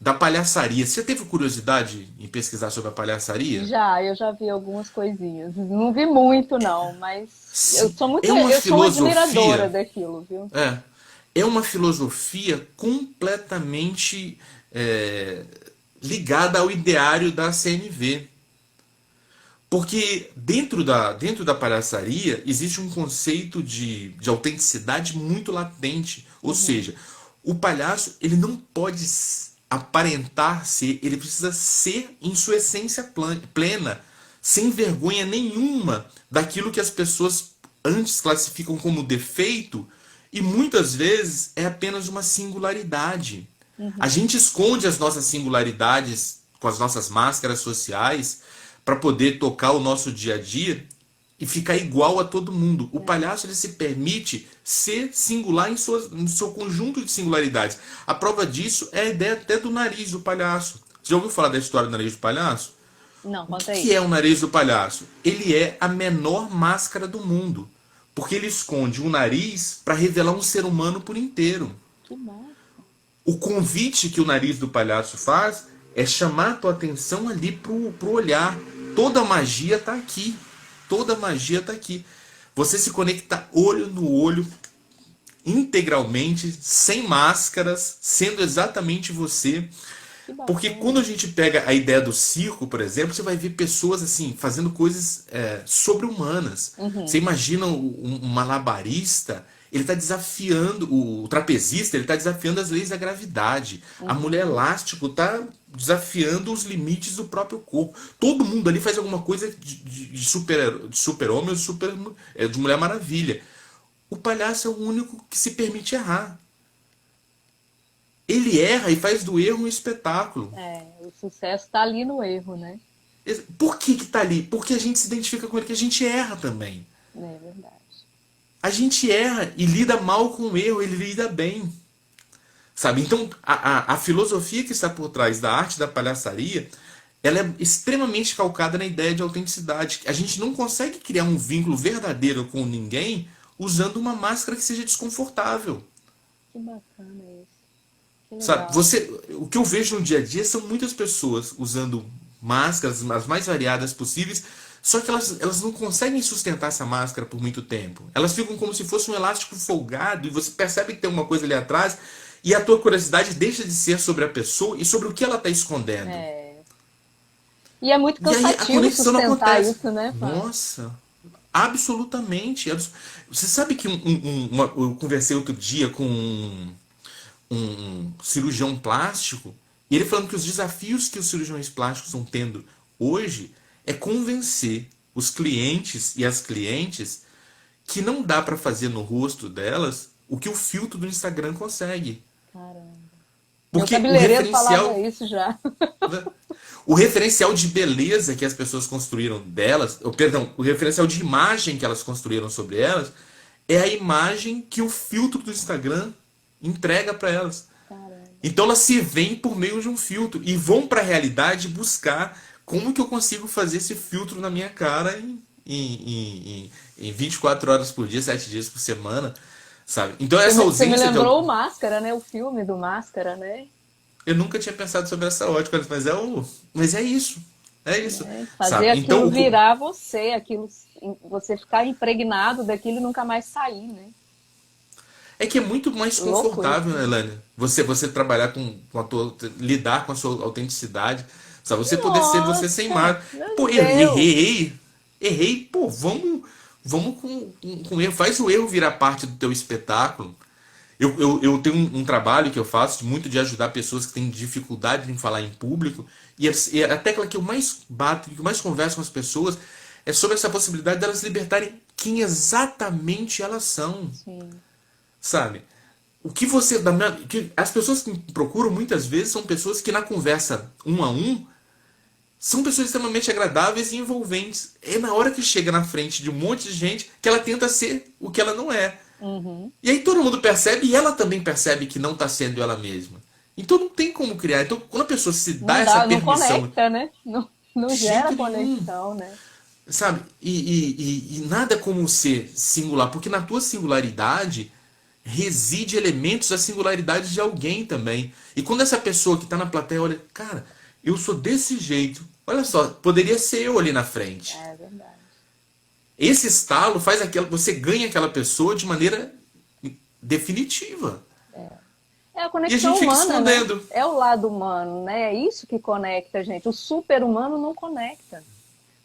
Speaker 2: da palhaçaria. Você teve curiosidade em pesquisar sobre a palhaçaria?
Speaker 3: Eu já vi algumas coisinhas. Não vi muito, não, mas eu
Speaker 2: Sim.
Speaker 3: sou muito,
Speaker 2: É uma
Speaker 3: eu sou uma
Speaker 2: filosofia.
Speaker 3: admiradora daquilo, viu?
Speaker 2: É uma filosofia completamente ligada ao ideário da CNV. Porque dentro da palhaçaria existe um conceito de autenticidade muito latente. Ou seja, o palhaço ele não pode aparentar ser, ele precisa ser em sua essência plena, sem vergonha nenhuma daquilo que as pessoas antes classificam como defeito e muitas vezes é apenas uma singularidade. A gente esconde as nossas singularidades com as nossas máscaras sociais para poder tocar o nosso dia a dia e ficar igual a todo mundo. O palhaço ele se permite ser singular no seu conjunto de singularidades. A prova disso é a ideia até do nariz do palhaço. Você já ouviu falar da história do nariz do palhaço?
Speaker 3: Não,
Speaker 2: O
Speaker 3: conta
Speaker 2: que
Speaker 3: aí.
Speaker 2: é o nariz do palhaço? Ele é a menor máscara do mundo. Porque ele esconde o nariz para revelar um ser humano por inteiro.
Speaker 3: Que massa.
Speaker 2: O convite que o nariz do palhaço faz é chamar a tua atenção ali pro olhar. Toda a magia está aqui. Toda a magia está aqui. Você se conecta olho no olho integralmente, sem máscaras, sendo exatamente você.
Speaker 3: Que
Speaker 2: Porque quando
Speaker 3: bacana.
Speaker 2: a gente pega a ideia do circo, por exemplo, você vai ver pessoas assim fazendo coisas sobre-humanas. Você
Speaker 3: Uhum.
Speaker 2: imagina um malabarista, ele está desafiando, o trapezista, ele está desafiando as leis da gravidade. A mulher
Speaker 3: Uhum.
Speaker 2: elástico está desafiando os limites do próprio corpo. Todo mundo ali faz alguma coisa de super-homem ou de Mulher Maravilha. O palhaço é o único que se permite errar. Ele erra e faz do erro um espetáculo.
Speaker 3: É, o sucesso está ali no erro, né?
Speaker 2: Por que que tá ali? Porque a gente se identifica com ele, que a gente erra também.
Speaker 3: É verdade.
Speaker 2: A gente erra e lida mal com o erro, ele lida bem. Sabe? Então, a filosofia que está por trás da arte da palhaçaria, ela é extremamente calcada na ideia de autenticidade. A gente não consegue criar um vínculo verdadeiro com ninguém usando uma máscara que seja desconfortável.
Speaker 3: Que bacana isso. Que
Speaker 2: Sabe?
Speaker 3: legal.
Speaker 2: O que eu vejo no dia a dia são muitas pessoas usando máscaras as mais variadas possíveis, só que elas não conseguem sustentar essa máscara por muito tempo. Elas ficam como se fosse um elástico folgado e você percebe que tem uma coisa ali atrás e a tua curiosidade deixa de ser sobre a pessoa e sobre o que ela está escondendo.
Speaker 3: É. E é muito
Speaker 2: E aí a
Speaker 3: cansativo
Speaker 2: conexão não
Speaker 3: sustentar
Speaker 2: acontece.
Speaker 3: isso, né, Fábio?
Speaker 2: Nossa, absolutamente. Você sabe que eu conversei outro dia com um cirurgião plástico, e ele falando que os desafios que os cirurgiões plásticos estão tendo hoje é convencer os clientes e as clientes que não dá para fazer no rosto delas o que o filtro do Instagram consegue.
Speaker 3: Caramba. Meu
Speaker 2: Porque
Speaker 3: cabeleireiro falava isso já.
Speaker 2: o referencial de beleza que as pessoas construíram delas, ou, perdão, o referencial de imagem que elas construíram sobre elas, é a imagem que o filtro do Instagram entrega para elas.
Speaker 3: Caramba.
Speaker 2: Então elas se veem por meio de um filtro e vão para a realidade buscar como que eu consigo fazer esse filtro na minha cara em 24 horas por dia, 7 dias por semana, sabe? Então essa
Speaker 3: Você me
Speaker 2: ausência de...
Speaker 3: lembrou o Máscara, né? O filme do Máscara, né?
Speaker 2: Eu nunca tinha pensado sobre essa ótica, mas é isso. É isso,
Speaker 3: É, fazer
Speaker 2: sabe? Então
Speaker 3: aquilo virar você, aquilo, você ficar impregnado daquilo e nunca mais sair, né?
Speaker 2: é que é muito mais
Speaker 3: Louco
Speaker 2: confortável,
Speaker 3: isso,
Speaker 2: né,
Speaker 3: né?
Speaker 2: Elaine? Você trabalhar com a tua, lidar com a sua autenticidade, sabe? Você poder ser você sem
Speaker 3: Nossa,
Speaker 2: mar. Pô,
Speaker 3: meu Deus!
Speaker 2: errei, pô, vamos com erro, faz o erro virar parte do teu espetáculo. Eu tenho um trabalho que eu faço muito de ajudar pessoas que têm dificuldade em falar em público, e a tecla que eu mais bato, que eu mais converso com as pessoas, é sobre essa possibilidade delas libertarem quem exatamente elas são.
Speaker 3: Sim.
Speaker 2: Sabe? O que você. Que as pessoas que me procuram muitas vezes são pessoas que na conversa um a um são pessoas extremamente agradáveis e envolventes. É na hora que chega na frente de um monte de gente que ela tenta ser o que ela não é.
Speaker 3: Uhum.
Speaker 2: E aí todo mundo percebe e ela também percebe que não está sendo ela mesma. Então não tem como criar. Então quando a pessoa se dá
Speaker 3: Não
Speaker 2: essa
Speaker 3: dá, não
Speaker 2: permissão
Speaker 3: conecta, né? Não, não
Speaker 2: de
Speaker 3: gera
Speaker 2: jeito nenhum,
Speaker 3: conexão, né?
Speaker 2: sabe? E nada como ser singular, porque na tua singularidade reside elementos da singularidade de alguém também. E quando essa pessoa que está na plateia olha, cara, eu sou desse jeito, olha só, poderia ser eu ali na frente.
Speaker 3: É verdade.
Speaker 2: Esse estalo faz aquela, você ganha aquela pessoa de maneira definitiva.
Speaker 3: É a
Speaker 2: E a gente
Speaker 3: conexão
Speaker 2: fica
Speaker 3: humana, né?
Speaker 2: escondendo.
Speaker 3: É o lado humano, né? É isso que conecta a gente. O super-humano não conecta.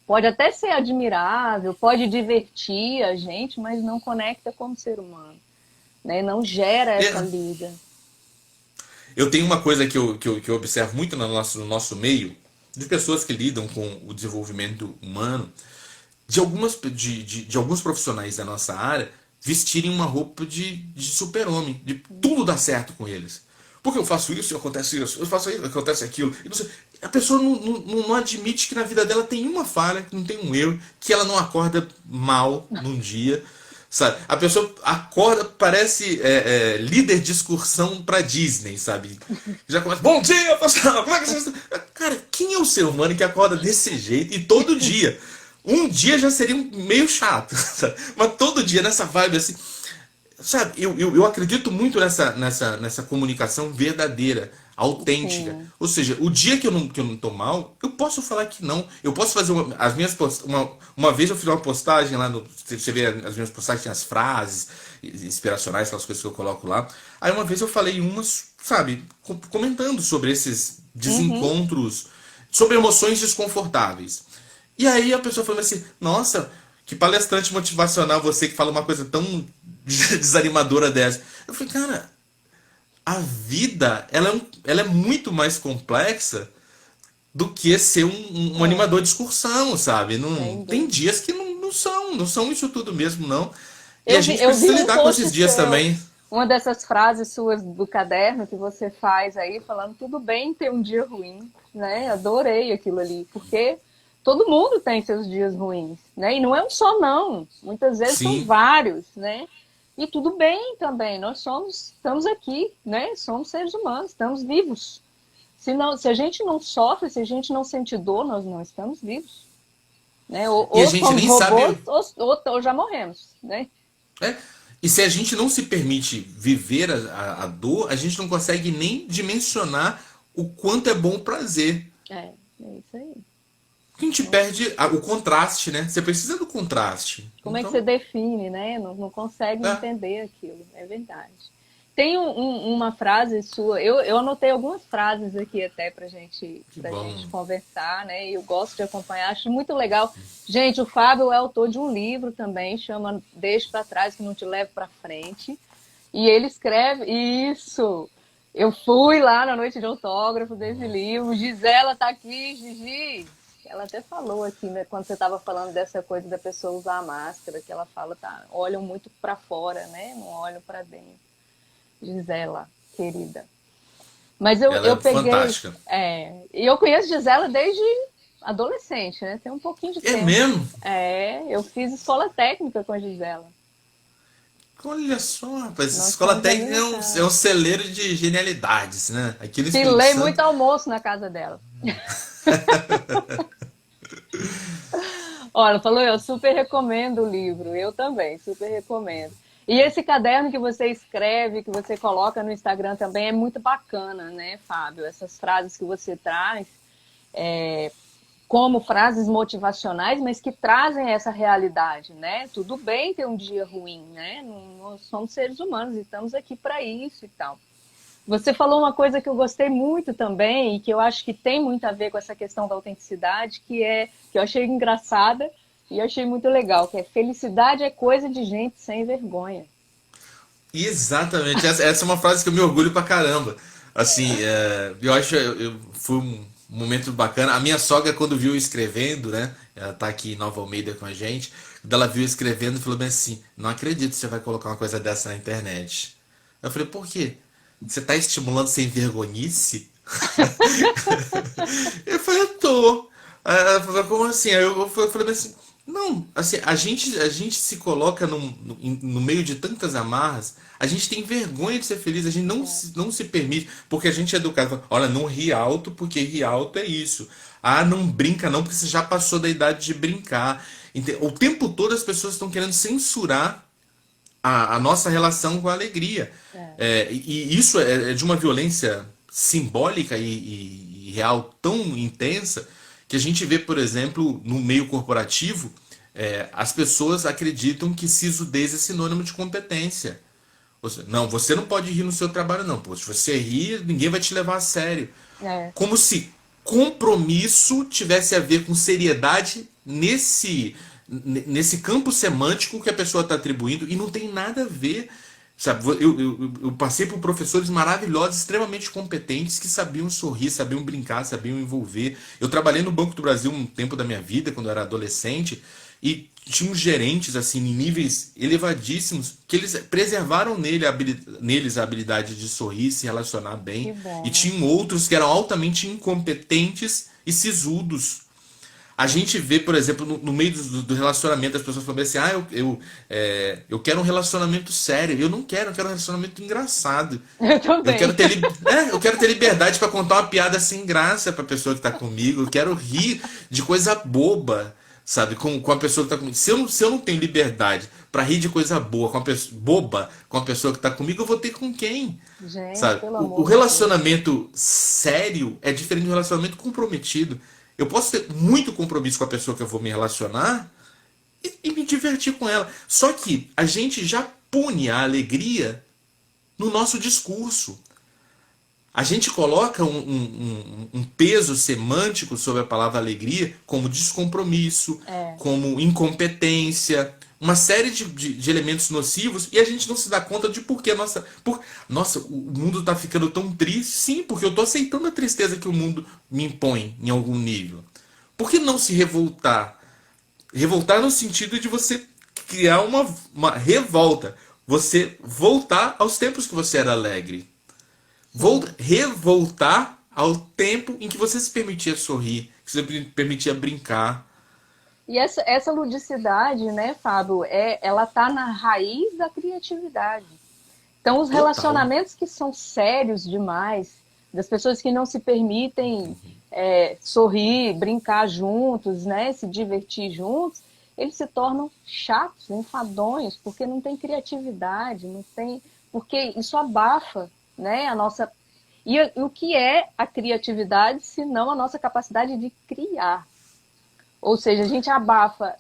Speaker 3: Pode até ser admirável, pode divertir a gente, mas não conecta como ser humano, né? Não gera essa
Speaker 2: É,
Speaker 3: liga.
Speaker 2: eu tenho uma coisa que eu observo muito no nosso meio, de pessoas que lidam com o desenvolvimento humano, de alguns profissionais da nossa área vestirem uma roupa de super-homem, de tudo dar certo com eles. Porque eu faço isso e acontece isso, eu faço isso e acontece aquilo. E não sei. A pessoa não admite que na vida dela tem uma falha, que não tem um erro, que ela não acorda mal num dia. Sabe? A pessoa acorda, parece líder de excursão pra Disney, sabe? Já começa, bom dia, pessoal! Como é que vocês estão? Cara, quem é o ser humano que acorda desse jeito e todo dia? Um dia já seria meio chato, sabe? Mas todo dia nessa vibe assim. Sabe, eu acredito muito nessa comunicação verdadeira, autêntica.
Speaker 3: Sim.
Speaker 2: Ou seja, o dia que eu não tô mal, eu posso falar que não. Eu posso fazer as minhas uma vez eu fiz uma postagem lá no. Você vê as minhas postagens, tem as frases inspiracionais, aquelas coisas que eu coloco lá. Aí uma vez eu falei umas, sabe, comentando sobre esses
Speaker 3: Uhum.
Speaker 2: desencontros, sobre emoções desconfortáveis. E aí a pessoa falou assim: Nossa, que palestrante motivacional você que fala uma coisa tão desanimadora dessa. Eu falei, cara, a vida ela é muito mais complexa do que ser um
Speaker 3: É,
Speaker 2: animador de excursão, sabe? Não,
Speaker 3: sem
Speaker 2: tem
Speaker 3: dúvida.
Speaker 2: dias que não são isso tudo mesmo, não. E a
Speaker 3: Eu vi,
Speaker 2: gente
Speaker 3: eu vi
Speaker 2: precisa
Speaker 3: um
Speaker 2: lidar com
Speaker 3: post
Speaker 2: esses dias
Speaker 3: seu,
Speaker 2: também.
Speaker 3: uma dessas frases suas do caderno que você faz aí, falando tudo bem ter um dia ruim, né? Adorei aquilo ali, porque todo mundo tem seus dias ruins, né? E não é um só não, muitas vezes são
Speaker 2: Sim.
Speaker 3: vários, né? E tudo bem também, estamos aqui, né? Somos seres humanos, estamos vivos. Se a gente não sofre, se a gente não sente dor, nós não estamos vivos, né?
Speaker 2: E a
Speaker 3: Ou
Speaker 2: gente
Speaker 3: somos
Speaker 2: nem
Speaker 3: robôs,
Speaker 2: sabe.
Speaker 3: ou já morremos, né?
Speaker 2: É, e se a gente não se permite viver a dor, a gente não consegue nem dimensionar o quanto é bom o prazer.
Speaker 3: É isso aí.
Speaker 2: A gente
Speaker 3: Não.
Speaker 2: perde o contraste, né? Você precisa do contraste.
Speaker 3: Como é que você
Speaker 2: Então,
Speaker 3: define, né? Não consegue
Speaker 2: é,
Speaker 3: entender aquilo, é verdade. Tem uma frase sua, eu anotei algumas frases aqui até
Speaker 2: que
Speaker 3: pra
Speaker 2: bom.
Speaker 3: gente conversar, né? E eu gosto de acompanhar, acho muito legal. Gente, o Fábio é autor de um livro também, chama Deixe para Trás que não te leve para frente. E ele escreve isso. Eu fui lá na noite de autógrafo desse livro. Gisela tá aqui, Gigi. Ela até falou aqui, né, quando você estava falando dessa coisa da pessoa usar a máscara, que ela fala, tá, olham muito para fora, né? Não olham para dentro. Gisela, querida. Mas eu
Speaker 2: Ela é
Speaker 3: peguei.
Speaker 2: fantástica.
Speaker 3: E eu conheço Gisela desde adolescente, né? Tem um pouquinho de
Speaker 2: É
Speaker 3: tempo.
Speaker 2: mesmo?
Speaker 3: Eu fiz escola técnica com a Gisela.
Speaker 2: Olha só, rapaz,
Speaker 3: Nós
Speaker 2: escola
Speaker 3: estamos ali
Speaker 2: técnica
Speaker 3: na
Speaker 2: é um
Speaker 3: casa.
Speaker 2: celeiro de genialidades, né? Aqui no Espírito
Speaker 3: Filei muito
Speaker 2: Santo.
Speaker 3: almoço na casa dela. Olha, falou, eu super recomendo o livro. Eu também, super recomendo. E esse caderno que você escreve, que você coloca no Instagram também é muito bacana, né, Fábio? Essas frases que você traz, como frases motivacionais, mas que trazem essa realidade, né? Tudo bem ter um dia ruim, né? Nós somos seres humanos e estamos aqui para isso e tal. Você falou uma coisa que eu gostei muito também e que eu acho que tem muito a ver com essa questão da autenticidade, que eu achei engraçada e achei muito legal, que é felicidade é coisa de gente sem vergonha.
Speaker 2: Exatamente, essa é uma frase que eu me orgulho pra caramba. Assim, eu acho foi um momento bacana. A minha sogra, quando viu eu escrevendo, né? Ela tá aqui em Nova Almeida com a gente. Quando ela viu eu escrevendo, falou bem assim: Não acredito que você vai colocar uma coisa dessa na internet. Eu falei: Por quê? Você tá estimulando sem vergonhice? Eu falei, eu tô. Aí ela falou, como assim? Aí eu falei assim, não, assim, a gente se coloca no meio de tantas amarras, a gente tem vergonha de ser feliz, a gente não se permite, porque a gente é educado, fala, olha, não ri alto, porque rir alto é isso. Ah, não brinca não, porque você já passou da idade de brincar. O tempo todo as pessoas estão querendo censurar a nossa relação com a alegria.
Speaker 3: É,
Speaker 2: E isso é de uma violência simbólica e real tão intensa que a gente vê, por exemplo, no meio corporativo, as pessoas acreditam que sisudez é sinônimo de competência. Não, você não pode rir no seu trabalho, não. Pô, se você rir, ninguém vai te levar a sério.
Speaker 3: é,
Speaker 2: Como se compromisso tivesse a ver com seriedade nesse campo semântico que a pessoa está atribuindo e não tem nada a ver. Sabe, eu passei por professores maravilhosos, extremamente competentes, que sabiam sorrir, sabiam brincar, sabiam envolver. Eu trabalhei no Banco do Brasil um tempo da minha vida, quando eu era adolescente, e tinha uns gerentes assim, em níveis elevadíssimos, que eles preservaram neles a habilidade de sorrir, se relacionar
Speaker 3: que
Speaker 2: bem, e
Speaker 3: bom.
Speaker 2: tinham outros que eram altamente incompetentes e sisudos. A gente vê, por exemplo, no meio do relacionamento, as pessoas falam assim: eu quero um relacionamento sério. Eu quero um relacionamento engraçado.
Speaker 3: Eu
Speaker 2: Eu quero
Speaker 3: também.
Speaker 2: ter liberdade para contar uma piada sem graça para a pessoa que está comigo. Eu quero rir de coisa boba, sabe? Com a pessoa que tá comigo. Se eu não tenho liberdade para rir de coisa boa, com a pessoa, boba, com a pessoa que tá comigo, eu vou ter com quem?
Speaker 3: Gente,
Speaker 2: Sabe?
Speaker 3: pelo
Speaker 2: O
Speaker 3: amor de Deus.
Speaker 2: relacionamento sério é diferente do relacionamento comprometido. Eu posso ter muito compromisso com a pessoa que eu vou me relacionar e me divertir com ela. Só que a gente já pune a alegria no nosso discurso. A gente coloca um peso semântico sobre a palavra alegria como descompromisso,
Speaker 3: É.
Speaker 2: como incompetência, uma série de elementos nocivos e a gente não se dá conta de por que nossa, o mundo está ficando tão triste. Sim, porque eu estou aceitando a tristeza que o mundo me impõe em algum nível. Por que não se revoltar? Revoltar no sentido de você criar uma revolta. Você voltar aos tempos que você era alegre.
Speaker 3: Sim.
Speaker 2: Revoltar ao tempo em que você se permitia sorrir, que você permitia brincar.
Speaker 3: E essa ludicidade, né, Fábio, ela tá na raiz da criatividade. Então, os
Speaker 2: Total.
Speaker 3: relacionamentos que são sérios demais, das pessoas que não se permitem sorrir, brincar juntos, né, se divertir juntos, eles se tornam chatos, enfadonhos, porque não tem criatividade, não tem, porque isso abafa, né, a nossa. E o que é a criatividade, se não a nossa capacidade de criar? Ou seja, a gente abafa,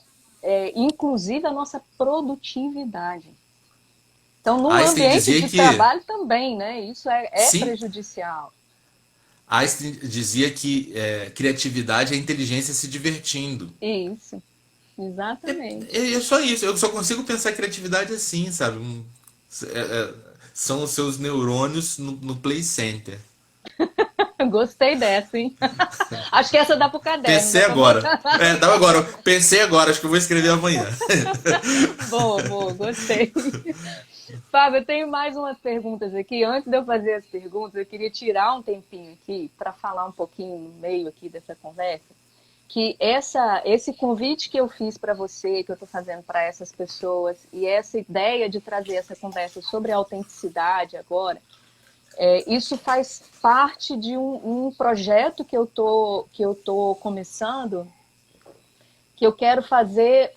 Speaker 3: inclusive, a nossa produtividade. Então, no
Speaker 2: Einstein
Speaker 3: ambiente
Speaker 2: dizia
Speaker 3: de
Speaker 2: que.
Speaker 3: trabalho também, né? Isso é
Speaker 2: Sim,
Speaker 3: prejudicial.
Speaker 2: Einstein dizia que criatividade é inteligência se divertindo.
Speaker 3: Isso, exatamente.
Speaker 2: É só isso. Eu só consigo pensar criatividade assim, sabe? É- é- são os seus neurônios no play center.
Speaker 3: Gostei dessa, hein? Acho que essa dá pro caderno,
Speaker 2: Pensei
Speaker 3: dá para
Speaker 2: agora.
Speaker 3: botar.
Speaker 2: Dá agora. Pensei agora. Acho que eu vou escrever amanhã.
Speaker 3: Boa, boa, gostei. Fábio, eu tenho mais umas perguntas aqui. Antes de eu fazer as perguntas, eu queria tirar um tempinho aqui para falar um pouquinho no meio aqui dessa conversa, que esse convite que eu fiz para você, que eu estou fazendo para essas pessoas, e essa ideia de trazer essa conversa sobre autenticidade agora, isso faz parte de um projeto que eu tô começando, que eu quero fazer,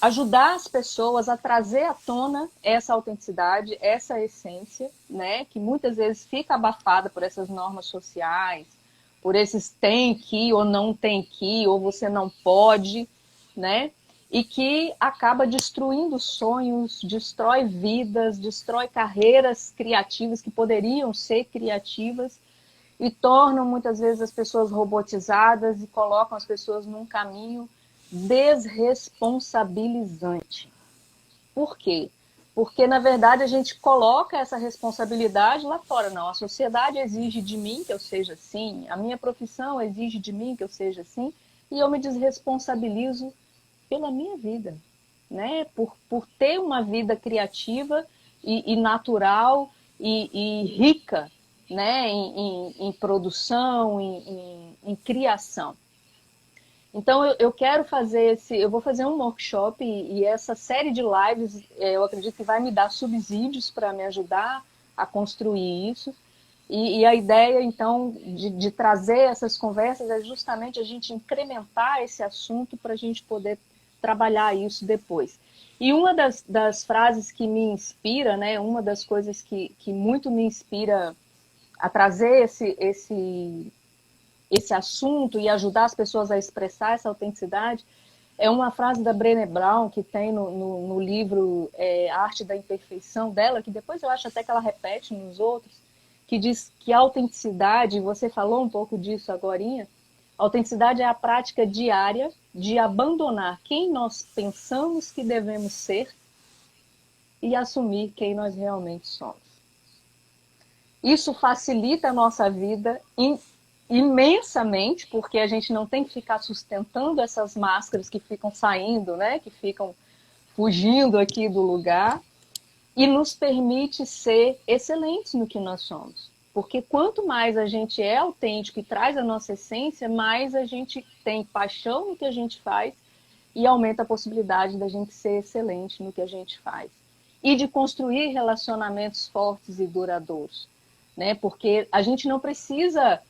Speaker 3: ajudar as pessoas a trazer à tona essa autenticidade, essa essência, né, que muitas vezes fica abafada por essas normas sociais, por esses tem que ou não tem que, ou você não pode, né, e que acaba destruindo sonhos, destrói vidas, destrói carreiras criativas que poderiam ser criativas e tornam muitas vezes as pessoas robotizadas e colocam as pessoas num caminho desresponsabilizante. Por quê? Porque, na verdade, a gente coloca essa responsabilidade lá fora. Não, a sociedade exige de mim que eu seja assim, a minha profissão exige de mim que eu seja assim, e eu me desresponsabilizo pela minha vida, né? Por ter uma vida criativa e natural e rica, né? Em produção, em criação. Então eu quero fazer eu vou fazer um workshop e essa série de lives eu acredito que vai me dar subsídios para me ajudar a construir isso. E a ideia, então, de trazer essas conversas é justamente a gente incrementar esse assunto para a gente poder trabalhar isso depois. E uma das frases que me inspira, né, uma das coisas que muito me inspira a trazer esse assunto e ajudar as pessoas a expressar essa autenticidade, é uma frase da Brené Brown, que tem no livro A Arte da Imperfeição dela, que depois eu acho até que ela repete nos outros, que diz que a autenticidade, você falou um pouco disso agorinha, a autenticidade é a prática diária de abandonar quem nós pensamos que devemos ser e assumir quem nós realmente somos. Isso facilita a nossa vida imensamente, porque a gente não tem que ficar sustentando essas máscaras que ficam saindo, né, que ficam fugindo aqui do lugar, e nos permite ser excelentes no que nós somos. Porque quanto mais a gente é autêntico e traz a nossa essência, mais a gente tem paixão no que a gente faz e aumenta a possibilidade da gente ser excelente no que a gente faz. E de construir relacionamentos fortes e duradouros, né? Porque a gente não precisa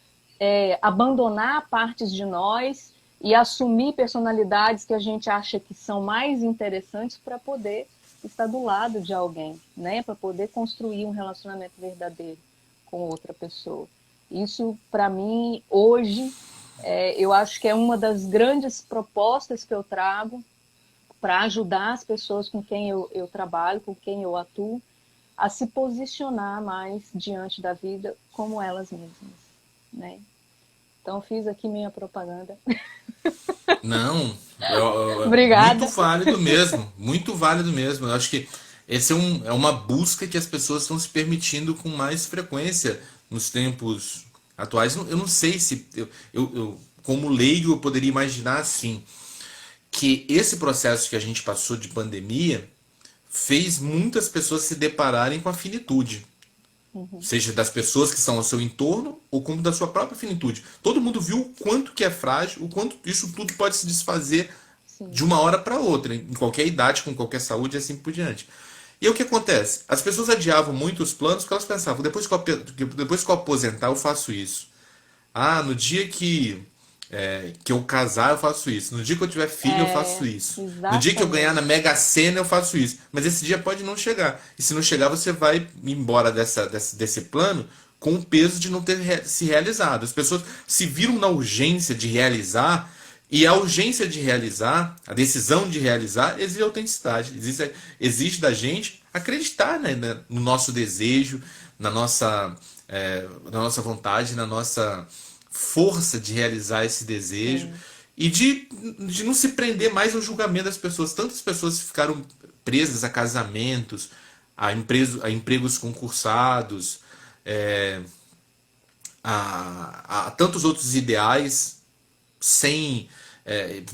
Speaker 3: abandonar partes de nós e assumir personalidades que a gente acha que são mais interessantes para poder estar do lado de alguém, né? Para poder construir um relacionamento verdadeiro com outra pessoa. Isso, para mim, hoje, eu acho que é uma das grandes propostas que eu trago para ajudar as pessoas com quem eu trabalho, com quem eu atuo, a se posicionar mais diante da vida como elas mesmas, né? Então, fiz aqui minha propaganda.
Speaker 2: Não, muito
Speaker 3: Obrigada.
Speaker 2: válido mesmo, muito válido mesmo. Eu acho que esse é uma busca que as pessoas estão se permitindo com mais frequência nos tempos atuais. Eu não sei se como leigo, eu poderia imaginar assim, que esse processo que a gente passou de pandemia fez muitas pessoas se depararem com a finitude. Seja das pessoas que estão ao seu entorno ou como da sua própria finitude. Todo mundo viu o quanto que é frágil, o quanto isso tudo pode se desfazer de
Speaker 3: Sim.
Speaker 2: uma hora para outra, em qualquer idade, com qualquer saúde e assim por diante. E aí o que acontece? As pessoas adiavam muito os planos porque elas pensavam, depois que eu aposentar eu faço isso. Ah, no dia que eu casar, eu faço isso. No dia que eu tiver filho, eu faço isso. No dia que eu ganhar na
Speaker 3: Exatamente.
Speaker 2: Mega Sena, eu faço isso. Mas esse dia pode não chegar. E se não chegar, você vai embora desse plano com o peso de não ter se realizado. As pessoas se viram na urgência de realizar, e a urgência de realizar, a decisão de realizar, exige autenticidade. Exige da gente acreditar, né, no nosso desejo, na nossa vontade, na nossa força de realizar esse desejo
Speaker 3: Sim.
Speaker 2: e de não se prender mais ao julgamento das pessoas. Tantas pessoas ficaram presas a casamentos, a empregos concursados, é, a tantos outros ideais, sem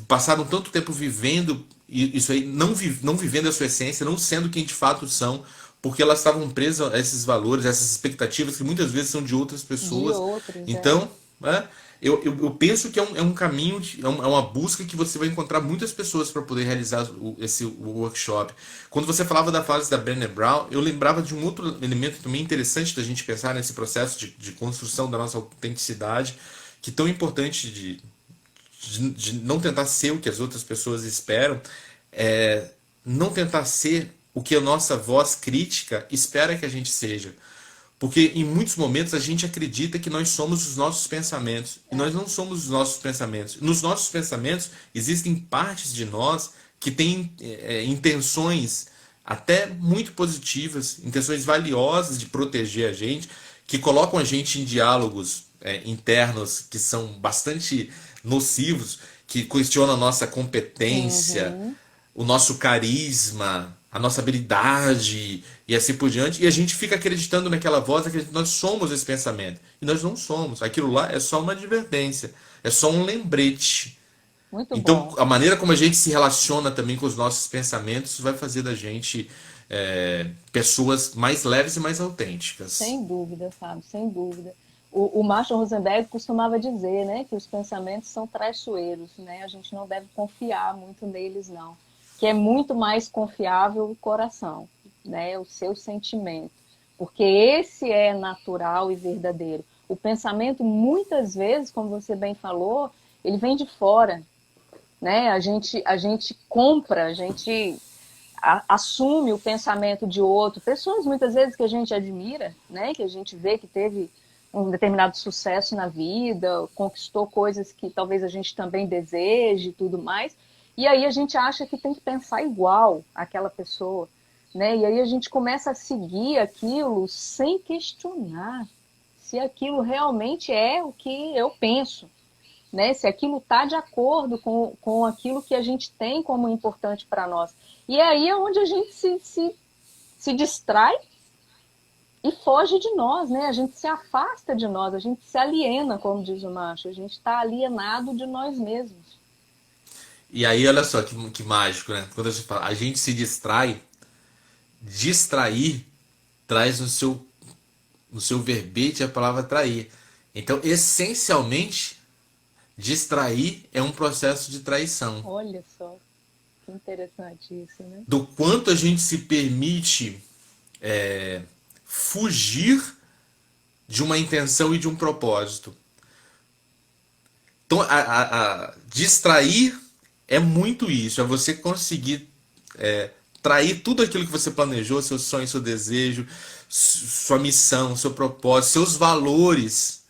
Speaker 2: passaram tanto tempo vivendo isso aí, não vivendo a sua essência, não sendo quem de fato são, porque elas estavam presas a esses valores, a essas expectativas que muitas vezes são de outras
Speaker 3: De
Speaker 2: pessoas.
Speaker 3: outros,
Speaker 2: Então, né, eu penso que é um caminho, é uma busca que você vai encontrar muitas pessoas para poder realizar o workshop. Quando você falava da fase da Brené Brown, eu lembrava de um outro elemento também interessante da gente pensar nesse processo de construção da nossa autenticidade, que é tão importante de não tentar ser o que as outras pessoas esperam, é não tentar ser o que a nossa voz crítica espera que a gente seja. Porque em muitos momentos a gente acredita que nós somos os nossos pensamentos. E nós não somos os nossos pensamentos. Nos nossos pensamentos existem partes de nós que têm intenções até muito positivas, intenções valiosas de proteger a gente, que colocam a gente em diálogos internos que são bastante nocivos, que questionam a nossa competência,
Speaker 3: uhum.
Speaker 2: o nosso carisma, a nossa habilidade e assim por diante, e a gente fica acreditando naquela voz, acreditando que nós somos esse pensamento. E nós não somos. Aquilo lá é só uma advertência, é só um lembrete.
Speaker 3: Muito
Speaker 2: Então,
Speaker 3: bom.
Speaker 2: a maneira como a gente se relaciona também com os nossos pensamentos vai fazer da gente pessoas mais leves e mais autênticas.
Speaker 3: Sem dúvida, Fábio, sem dúvida. O Marshall Rosenberg costumava dizer, né, que os pensamentos são traiçoeiros, né? A gente não deve confiar muito neles, não. Que é muito mais confiável o coração, né, o seu sentimento, porque esse é natural e verdadeiro. O pensamento, muitas vezes, como você bem falou, ele vem de fora, né? A gente compra, a gente assume o pensamento de outro, pessoas muitas vezes que a gente admira, né, que a gente vê que teve um determinado sucesso na vida, conquistou coisas que talvez a gente também deseje e tudo mais, e aí a gente acha que tem que pensar igual àquela pessoa, né? E aí a gente começa a seguir aquilo sem questionar se aquilo realmente é o que eu penso, né? Se aquilo está de acordo com aquilo que a gente tem como importante para nós. E aí é onde a gente se distrai e foge de nós, né? A gente se afasta de nós, a gente se aliena, como diz o macho, a gente está alienado de nós mesmos.
Speaker 2: E aí, olha só que mágico, né? Quando a gente fala, a gente se distrai, distrair traz no seu verbete a palavra trair. Então, essencialmente, distrair é um processo de traição.
Speaker 3: Olha só, que interessante isso, né?
Speaker 2: Do quanto a gente se permite fugir de uma intenção e de um propósito. Então, distrair é muito isso. É você conseguir trair tudo aquilo que você planejou, seu sonho, seu desejo, sua missão, seu propósito, seus valores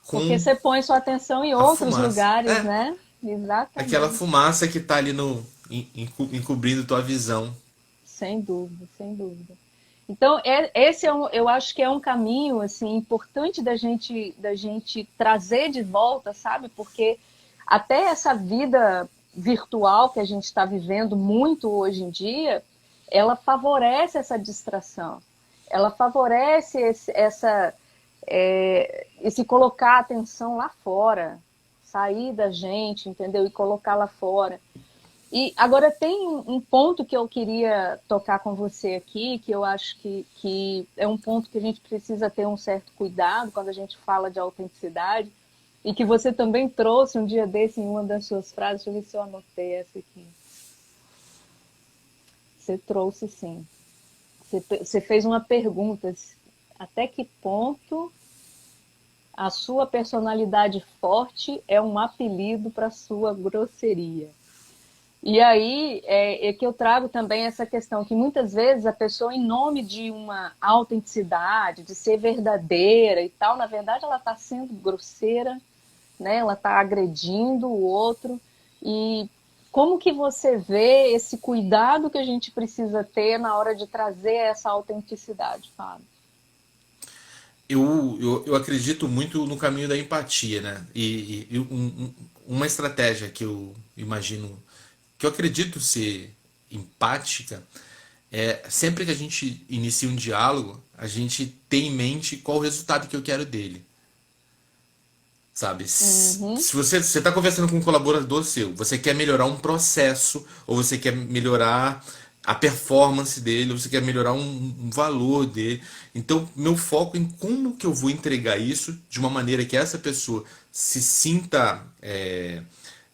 Speaker 3: Porque
Speaker 2: com
Speaker 3: você põe sua atenção em
Speaker 2: a
Speaker 3: outros
Speaker 2: fumaça.
Speaker 3: lugares,
Speaker 2: É,
Speaker 3: né?
Speaker 2: aquela
Speaker 3: Exatamente.
Speaker 2: fumaça que tá ali no, encobrindo tua visão.
Speaker 3: Sem dúvida, sem dúvida. Então, esse é eu acho que é um caminho assim importante da gente trazer de volta, sabe? Porque até essa vida virtual que a gente está vivendo muito hoje em dia, ela favorece essa distração, ela favorece esse colocar a atenção lá fora, sair da gente, entendeu? E colocar lá fora. E agora tem um ponto que eu queria tocar com você aqui, que eu acho que é um ponto que a gente precisa ter um certo cuidado quando a gente fala de autenticidade, e que você também trouxe um dia desse em uma das suas frases. Deixa eu ver se eu anotei essa aqui. Você trouxe sim. Você fez uma pergunta: até que ponto a sua personalidade forte é um apelido para sua grosseria? E aí é que eu trago também essa questão que muitas vezes a pessoa, em nome de uma autenticidade, de ser verdadeira e tal, na verdade ela está sendo grosseira, né? Ela está agredindo o outro. E como que você vê esse cuidado que a gente precisa ter na hora de trazer essa autenticidade, Fábio?
Speaker 2: Eu acredito muito no caminho da empatia, né? Uma estratégia que eu imagino, que eu acredito ser empática, é sempre que a gente inicia um diálogo, a gente tem em mente qual o resultado que eu quero dele. Sabe?
Speaker 3: Uhum,
Speaker 2: Se você está conversando com um colaborador seu, você quer melhorar um processo, ou você quer melhorar a performance dele, ou você quer melhorar um valor dele. Então, meu foco em como que eu vou entregar isso de uma maneira que essa pessoa se sinta,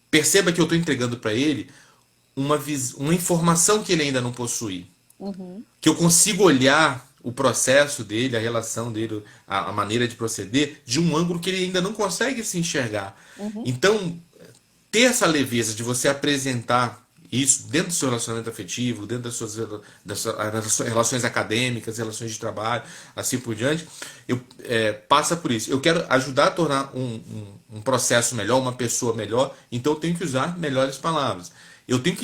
Speaker 2: perceba que eu estou entregando para ele uma informação que ele ainda não possui,
Speaker 3: uhum,
Speaker 2: que eu consigo olhar o processo dele, a relação dele, a maneira de proceder, de um ângulo que ele ainda não consegue se enxergar.
Speaker 3: uhum.
Speaker 2: Então, ter essa leveza de você apresentar isso dentro do seu relacionamento afetivo, dentro das suas relações acadêmicas, relações de trabalho, assim por diante, passa por isso. Eu quero ajudar a tornar um processo melhor, uma pessoa melhor, então eu tenho que usar melhores palavras. Eu tenho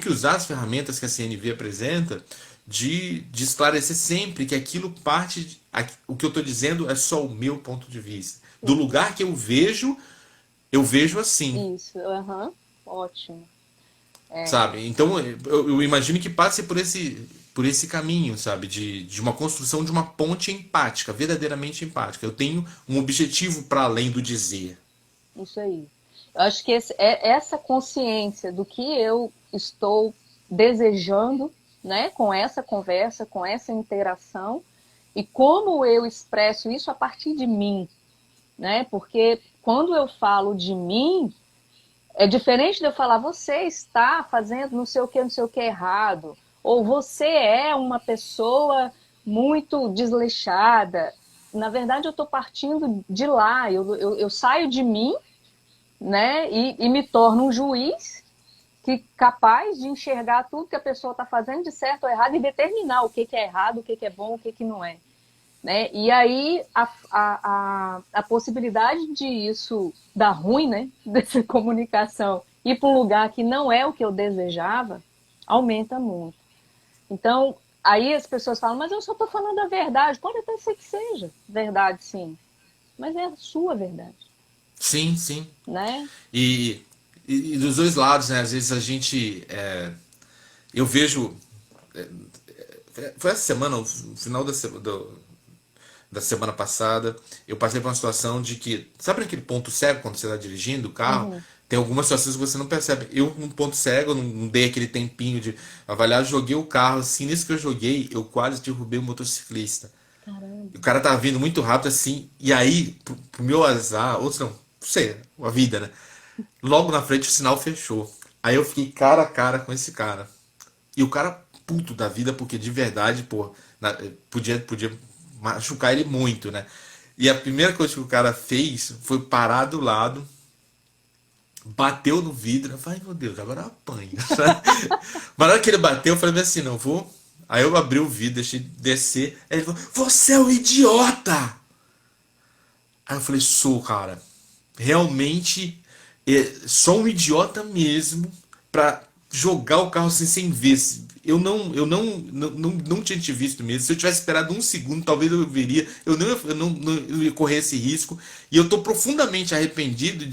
Speaker 2: que usar as ferramentas que a CNV apresenta de esclarecer sempre que aquilo o que eu estou dizendo é só o meu ponto de vista. Do lugar que eu vejo assim.
Speaker 3: Isso, uhum. Ótimo.
Speaker 2: Sabe? Então eu imagino que passe por esse caminho, sabe? De uma construção de uma ponte empática, verdadeiramente empática. Eu tenho um objetivo para além do dizer.
Speaker 3: Isso aí. Eu acho que essa consciência do que eu estou desejando, né, com essa conversa, com essa interação, e como eu expresso isso a partir de mim, né? Porque quando eu falo de mim, é diferente de eu falar você está fazendo não sei o que errado, ou você é uma pessoa muito desleixada. Na verdade, eu estou partindo de lá, eu saio de mim, né? E me torno um juiz que capaz de enxergar tudo que a pessoa está fazendo de certo ou errado e determinar o que é errado, o que é bom, o que não é. Né? E aí a possibilidade de isso dar ruim, né? Dessa comunicação, ir para um lugar que não é o que eu desejava, aumenta muito. Então, aí as pessoas falam, mas eu só estou falando a verdade. Pode até ser que seja verdade, sim, mas é a sua verdade,
Speaker 2: Sim, sim.
Speaker 3: né?
Speaker 2: E, e dos dois lados, né? Às vezes a gente. Eu vejo. Foi essa semana, no final da semana passada, eu passei por uma situação de que. Sabe aquele ponto cego quando você está dirigindo o carro?
Speaker 3: Uhum.
Speaker 2: Tem algumas situações que você não percebe. Eu, num ponto cego, eu não dei aquele tempinho de avaliar, joguei o carro. Assim, nisso que eu joguei, eu quase derrubei o motociclista.
Speaker 3: Caramba.
Speaker 2: O cara tava vindo muito rápido assim, e aí, pro meu azar, ou não sei, a vida, né? Logo na frente o sinal fechou. Aí eu fiquei cara a cara com esse cara. E o cara puto da vida, porque de verdade, pô, podia machucar ele muito, né? E a primeira coisa que o cara fez foi parar do lado, bateu no vidro. Eu falei, ai meu Deus, agora eu apanho. Mas na hora que ele bateu, eu falei assim, não vou. Aí eu abri o vidro, deixei descer. Aí ele falou, você é um idiota! Aí eu falei, sou, cara. Realmente, sou um idiota mesmo pra jogar o carro assim sem ver. Eu não tinha te visto mesmo. Se eu tivesse esperado um segundo, talvez eu veria. Eu não ia correr esse risco. E eu tô profundamente arrependido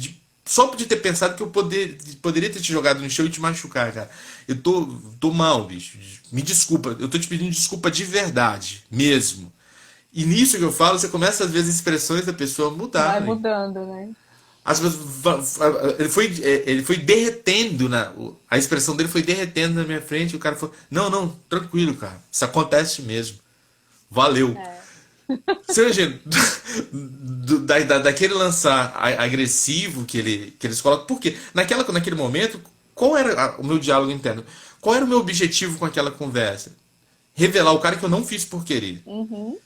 Speaker 2: só de ter pensado que eu poderia ter te jogado no chão e te machucar, cara. Eu tô mal, bicho. Me desculpa. Eu tô te pedindo desculpa de verdade, mesmo. E nisso que eu falo, você começa a ver as expressões da pessoa
Speaker 3: Vai
Speaker 2: mudarem.
Speaker 3: mudando, né?
Speaker 2: As pessoas ele foi derretendo, a expressão dele foi derretendo na minha frente. E o cara falou: Não, não, tranquilo, cara. Isso acontece mesmo. Valeu.
Speaker 3: É.
Speaker 2: Você imagina, daquele lançar agressivo que eles colocam. Por quê? Naquele momento, qual era o meu diálogo interno? Qual era o meu objetivo com aquela conversa? Revelar o cara que eu não fiz por querer.
Speaker 3: Uhum,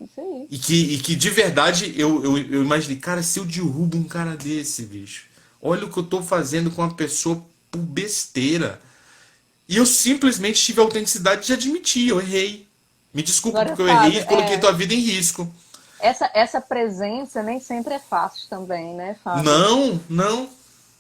Speaker 3: isso aí.
Speaker 2: E que de verdade eu imaginei, cara, se eu derrubo um cara desse, bicho, olha o que eu tô fazendo com uma pessoa por besteira. E eu simplesmente tive a autenticidade de admitir, eu errei. Me desculpa
Speaker 3: Agora,
Speaker 2: porque eu errei
Speaker 3: Fábio,
Speaker 2: e coloquei tua vida em risco.
Speaker 3: essa presença nem sempre é fácil também, né, Fábio?
Speaker 2: Não, não.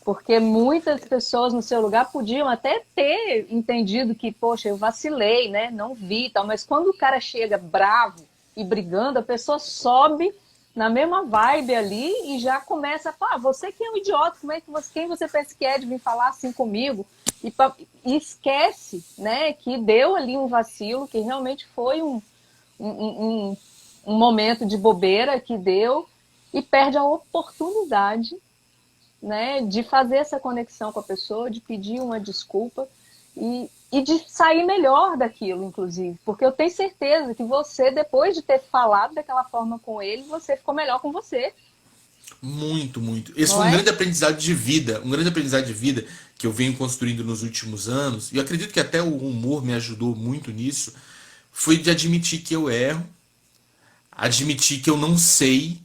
Speaker 3: Porque muitas pessoas no seu lugar podiam até ter entendido que, poxa, eu vacilei, né? Não vi e tal. Mas quando o cara chega bravo e brigando, a pessoa sobe na mesma vibe ali e já começa a falar, você que é um idiota, como é que você, quem você pensa que é de vir falar assim comigo? E esquece, né, que deu ali um vacilo, que realmente foi um, um, um momento de bobeira que deu e perde a oportunidade, né, de fazer essa conexão com a pessoa, de pedir uma desculpa e de sair melhor daquilo, inclusive. Porque eu tenho certeza que você, depois de ter falado daquela forma com ele, você ficou melhor com você,
Speaker 2: Muito, muito. Esse
Speaker 3: não
Speaker 2: foi um
Speaker 3: é?
Speaker 2: grande aprendizado de vida, um grande aprendizado de vida que eu venho construindo nos últimos anos. E eu acredito que até o humor me ajudou muito nisso. Foi de admitir que eu erro, admitir que eu não sei.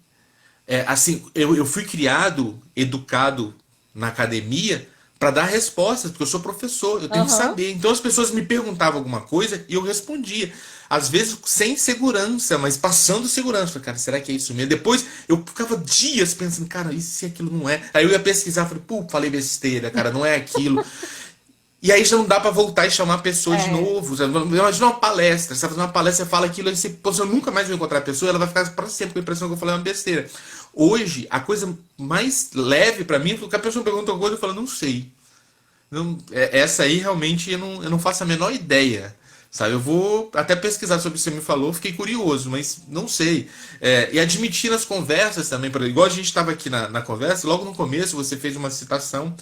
Speaker 2: Assim, eu fui criado, educado na academia para dar respostas, porque eu sou professor, eu tenho que
Speaker 3: Aham.
Speaker 2: saber. Então as pessoas me perguntavam alguma coisa e eu respondia. Às vezes sem segurança, mas passando segurança. Falei, cara, será que é isso mesmo? Depois eu ficava dias pensando, cara, e se aquilo não é? Aí eu ia pesquisar, falei, pô, falei besteira, cara, não é aquilo. E aí já não dá pra voltar e chamar a pessoa de
Speaker 3: É,
Speaker 2: novo. Imagina uma palestra. Você tá fazendo uma palestra, você fala aquilo, aí você, pô, se eu nunca mais vou encontrar a pessoa, ela vai ficar pra sempre com a impressão que eu falei uma besteira. Hoje, a coisa mais leve pra mim é que a pessoa pergunta uma coisa e eu falo, não sei. Não, essa aí realmente eu não faço a menor ideia. Sabe, eu vou até pesquisar sobre o que você me falou, fiquei curioso, mas não sei. E admitir nas conversas também, igual a gente estava aqui na conversa, logo no começo você fez uma citação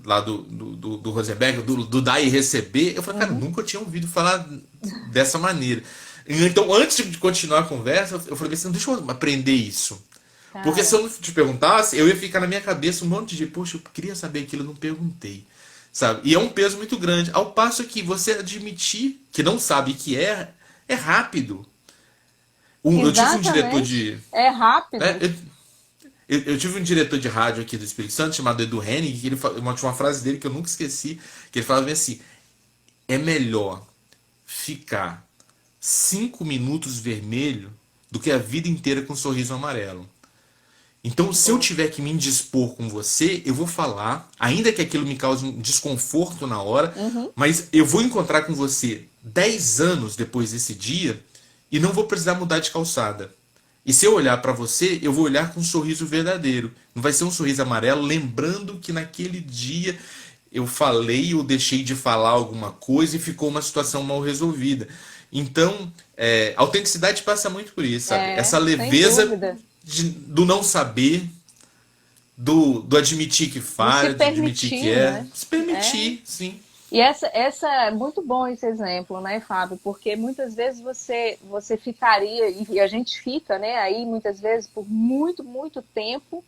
Speaker 2: lá do Rosenberg, do dar e receber. Eu falei, cara,
Speaker 3: uhum,
Speaker 2: nunca tinha ouvido falar dessa maneira. Então, antes de continuar a conversa, eu falei assim, deixa eu aprender isso. Porque se
Speaker 3: cara,
Speaker 2: eu não te perguntasse, eu ia ficar na minha cabeça um monte de, poxa, eu queria saber aquilo, eu não perguntei. Sabe? E é um peso muito grande. Ao passo que você admitir que não sabe que é rápido. Eu tive um diretor
Speaker 3: exatamente,
Speaker 2: de.
Speaker 3: é
Speaker 2: né,
Speaker 3: rápido.
Speaker 2: eu tive um diretor de rádio aqui do Espírito Santo chamado Edu Henning, que tinha uma frase dele que eu nunca esqueci, que ele falava assim: é melhor ficar 5 minutos vermelho do que a vida inteira com um sorriso amarelo. Então, se eu
Speaker 3: Boa.
Speaker 2: tiver que me indispor com você, eu vou falar, ainda que aquilo me cause um desconforto na hora,
Speaker 3: Uhum,
Speaker 2: mas eu vou encontrar com você 10 anos depois desse dia e não vou precisar mudar de calçada. E se eu olhar para você, eu vou olhar com um sorriso verdadeiro. Não vai ser um sorriso amarelo, lembrando que naquele dia eu falei ou deixei de falar alguma coisa e ficou uma situação mal resolvida. Então, a autenticidade passa muito por isso, sabe? Essa
Speaker 3: sem
Speaker 2: leveza
Speaker 3: dúvida.
Speaker 2: do não saber, do admitir que
Speaker 3: De se
Speaker 2: falha, de admitir que
Speaker 3: permitir, né?
Speaker 2: se
Speaker 3: É.
Speaker 2: permitir, sim.
Speaker 3: E essa é muito bom esse exemplo, né, Fábio? Porque muitas vezes você ficaria, e a gente fica, né, aí muitas vezes por muito, muito tempo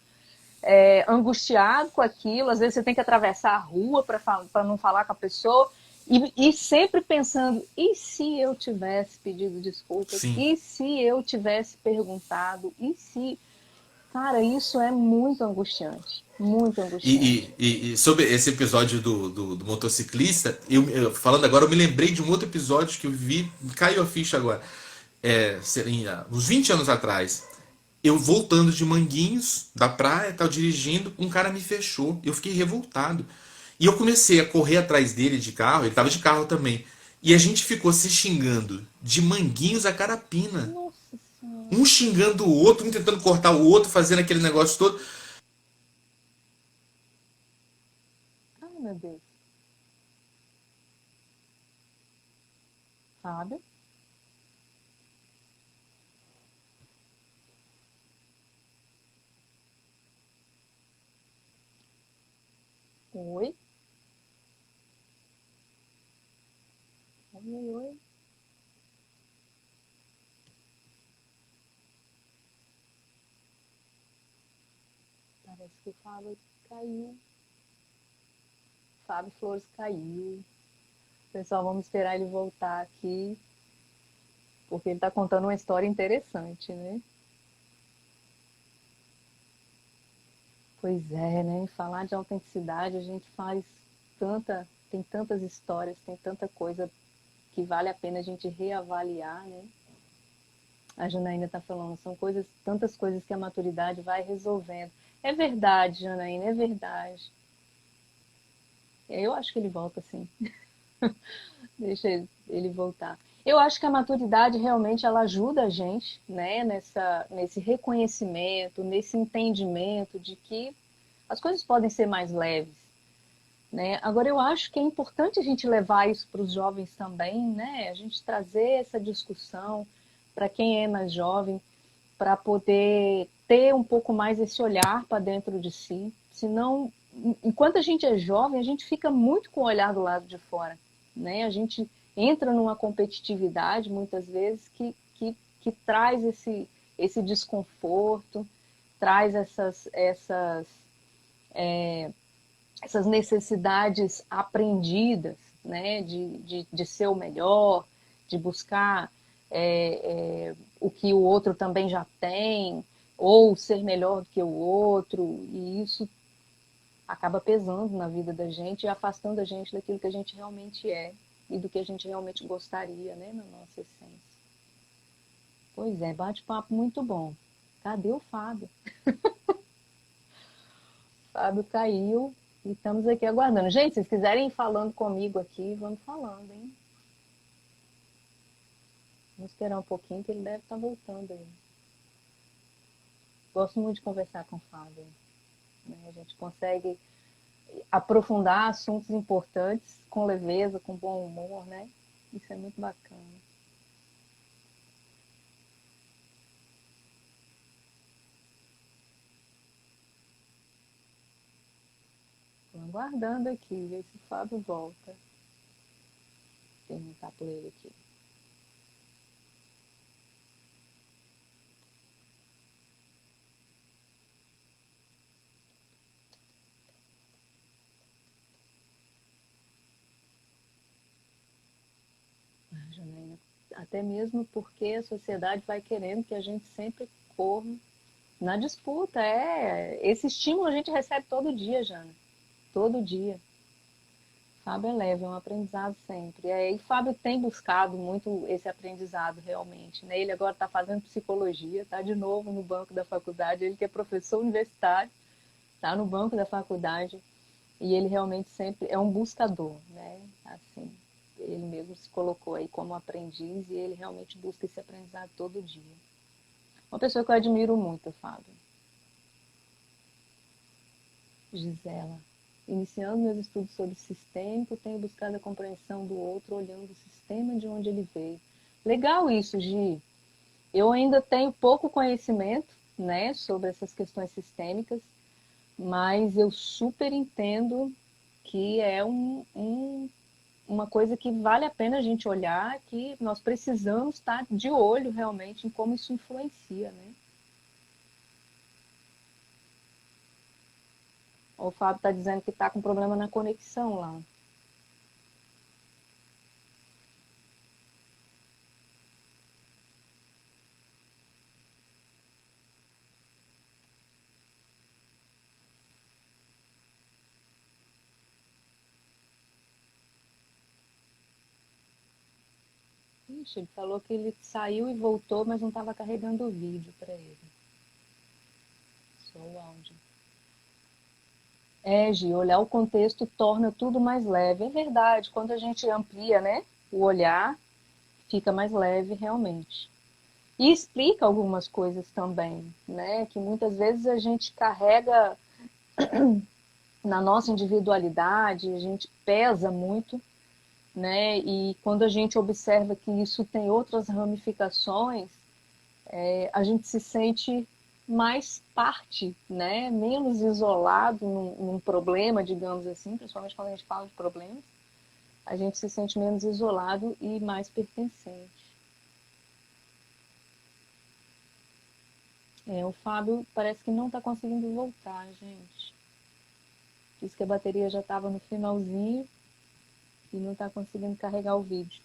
Speaker 3: angustiado com aquilo. Às vezes você tem que atravessar a rua para não falar com a pessoa. E sempre pensando, e se eu tivesse pedido desculpas?
Speaker 2: Sim.
Speaker 3: E se eu tivesse perguntado? E se... Cara, isso é muito angustiante. Muito angustiante.
Speaker 2: E sobre esse episódio do motociclista, falando agora, eu me lembrei de um outro episódio que eu vi, caiu a ficha agora. Seria uns 20 anos atrás. Eu voltando de Manguinhos, da praia, tava dirigindo, um cara me fechou. Eu fiquei revoltado. E eu comecei a correr atrás dele de carro, ele tava de carro também. E a gente ficou se xingando de Manguinhos a Carapina.
Speaker 3: Nossa Senhora.
Speaker 2: Um xingando o outro, um tentando cortar o outro, fazendo aquele negócio todo.
Speaker 3: Ai, meu Deus. Sabe? Oi? Oi, oi, oi. Parece que o Fábio caiu. Fábio Flores caiu. Pessoal, vamos esperar ele voltar aqui, porque ele está contando uma história interessante, né? Pois é, né? Falar de autenticidade, a gente faz tem tantas histórias, tem tanta coisa que vale a pena a gente reavaliar, né? A Janaína está falando, são coisas, tantas coisas que a maturidade vai resolvendo. É verdade, Janaína, é verdade. Eu acho que ele volta sim. Deixa ele voltar. Eu acho que a maturidade realmente ela ajuda a gente, né, nesse reconhecimento, nesse entendimento de que as coisas podem ser mais leves, né? Agora eu acho que é importante a gente levar isso para os jovens também, né? A gente trazer essa discussão para quem é mais jovem, para poder ter um pouco mais esse olhar para dentro de si. Senão, enquanto a gente é jovem, a gente fica muito com o olhar do lado de fora, né? A gente entra numa competitividade, muitas vezes, que traz esse desconforto, traz essas necessidades aprendidas, né? De ser o melhor, de buscar o que o outro também já tem, ou ser melhor do que o outro, e isso acaba pesando na vida da gente e afastando a gente daquilo que a gente realmente é e do que a gente realmente gostaria, né, na nossa essência. Pois é, bate-papo muito bom. Cadê o Fábio? Fábio caiu e estamos aqui aguardando. Gente, se vocês quiserem ir falando comigo aqui, vamos falando, hein? Vamos esperar um pouquinho que ele deve estar voltando aí. Gosto muito de conversar com o Fábio, né? A gente consegue aprofundar assuntos importantes com leveza, com bom humor, né? Isso é muito bacana. Estou aguardando aqui, ver se o Fábio volta. Perguntar por ele aqui. Ah, Janaína, até mesmo porque a sociedade vai querendo que a gente sempre corra na disputa. Esse estímulo a gente recebe todo dia, Jana. Todo dia. Fábio é leve, é um aprendizado sempre. E Fábio tem buscado muito esse aprendizado realmente, né? Ele agora está fazendo psicologia, está de novo no banco da faculdade. Ele que é professor universitário, está no banco da faculdade e ele realmente sempre é um buscador, né? Assim, ele mesmo se colocou aí como aprendiz e ele realmente busca esse aprendizado todo dia. Uma pessoa que eu admiro muito, Fábio. Gisela. Iniciando meus estudos sobre sistêmico, tenho buscado a compreensão do outro olhando o sistema de onde ele veio. Legal isso, Gi. Eu ainda tenho pouco conhecimento, né, sobre essas questões sistêmicas, mas eu super entendo que é uma coisa que vale a pena a gente olhar, que nós precisamos estar de olho realmente em como isso influencia, né? O Fábio está dizendo que está com problema na conexão lá. Ixi, ele falou que ele saiu e voltou, mas não estava carregando o vídeo para ele. Só o áudio. Gi, olhar o contexto torna tudo mais leve. É verdade, quando a gente amplia, né, o olhar, fica mais leve realmente. E explica algumas coisas também, né, que muitas vezes a gente carrega na nossa individualidade, a gente pesa muito, né, e quando a gente observa que isso tem outras ramificações, a gente se sente mais parte, né? Menos isolado num problema, digamos assim, principalmente quando a gente fala de problemas, a gente se sente menos isolado e mais pertencente. O Fábio parece que não está conseguindo voltar, gente. Diz que a bateria já estava no finalzinho e não está conseguindo carregar o vídeo.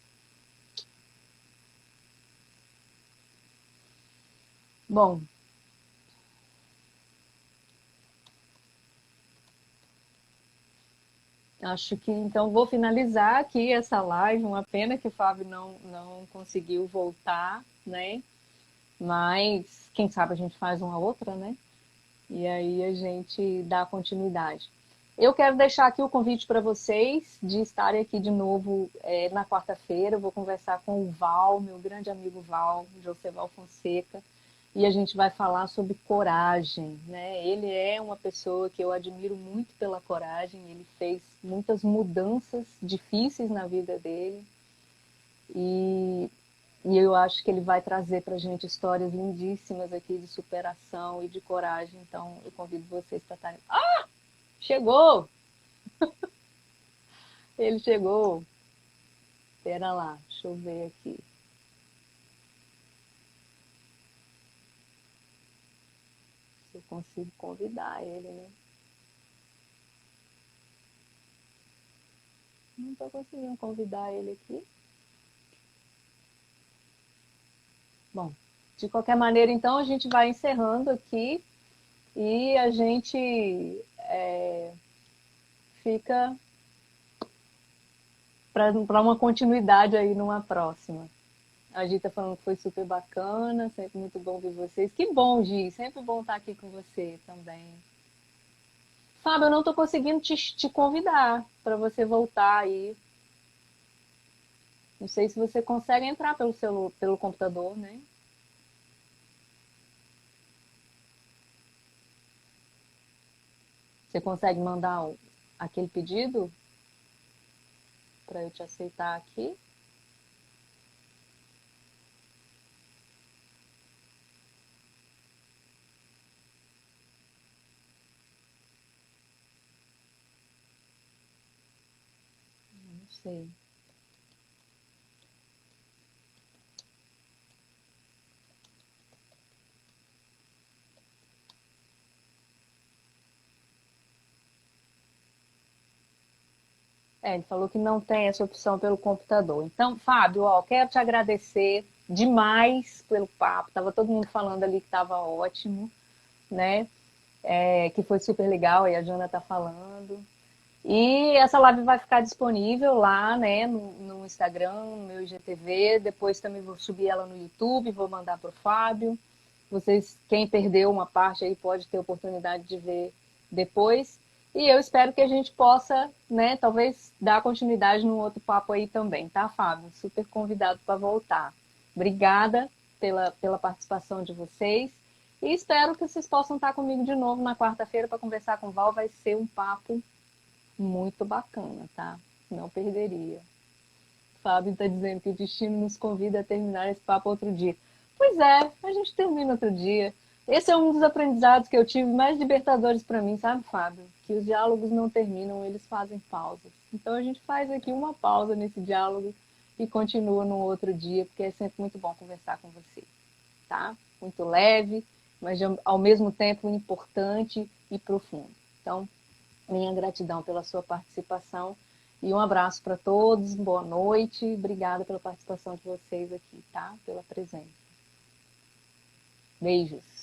Speaker 3: Bom, acho que então vou finalizar aqui essa live. Uma pena que o Fábio não conseguiu voltar, né? Mas quem sabe a gente faz uma outra, né? E aí a gente dá continuidade. Eu quero deixar aqui o convite para vocês de estarem aqui de novo na quarta-feira. Eu vou conversar com o Val, meu grande amigo Val, José Val Fonseca, e a gente vai falar sobre coragem, né? Ele é uma pessoa que eu admiro muito pela coragem. Ele fez muitas mudanças difíceis na vida dele e eu acho que ele vai trazer para a gente histórias lindíssimas aqui de superação e de coragem. Então, eu convido vocês para estarem. Ah! Chegou! Ele chegou! Espera lá, deixa eu ver aqui. Se eu consigo convidar ele, né? Não estou conseguindo convidar ele aqui. Bom, de qualquer maneira, então, a gente vai encerrando aqui e a gente fica para uma continuidade aí numa próxima. A Gi tá falando que foi super bacana, sempre muito bom ver vocês. Que bom, Gi, sempre bom estar aqui com você também. Fábio, eu não estou conseguindo te convidar para você voltar aí. Não sei se você consegue entrar pelo computador, né? Você consegue mandar aquele pedido para eu te aceitar aqui? Não sei. Ele falou que não tem essa opção pelo computador. Então, Fábio, quero te agradecer demais pelo papo. Tava todo mundo falando ali que estava ótimo, né? Que foi super legal, e a Jana tá falando. E essa live vai ficar disponível lá, né, no Instagram, no meu IGTV. Depois também vou subir ela no YouTube, vou mandar para o Fábio. Vocês, quem perdeu uma parte aí, pode ter oportunidade de ver depois. E eu espero que a gente possa, né, talvez dar continuidade num outro papo aí também, tá, Fábio? Super convidado para voltar. Obrigada pela participação de vocês. E espero que vocês possam estar comigo de novo na quarta-feira para conversar com o Val. Vai ser um papo muito bacana, tá? Não perderia. O Fábio está dizendo que o destino nos convida a terminar esse papo outro dia. Pois é, a gente termina outro dia. Esse é um dos aprendizados que eu tive mais libertadores para mim, sabe, Fábio? Que os diálogos não terminam, eles fazem pausas. Então a gente faz aqui uma pausa nesse diálogo e continua no outro dia, porque é sempre muito bom conversar com você, tá? Muito leve, mas ao mesmo tempo importante e profundo. Então, minha gratidão pela sua participação e um abraço para todos, boa noite, obrigada pela participação de vocês aqui, tá? Pela presença. Beijos.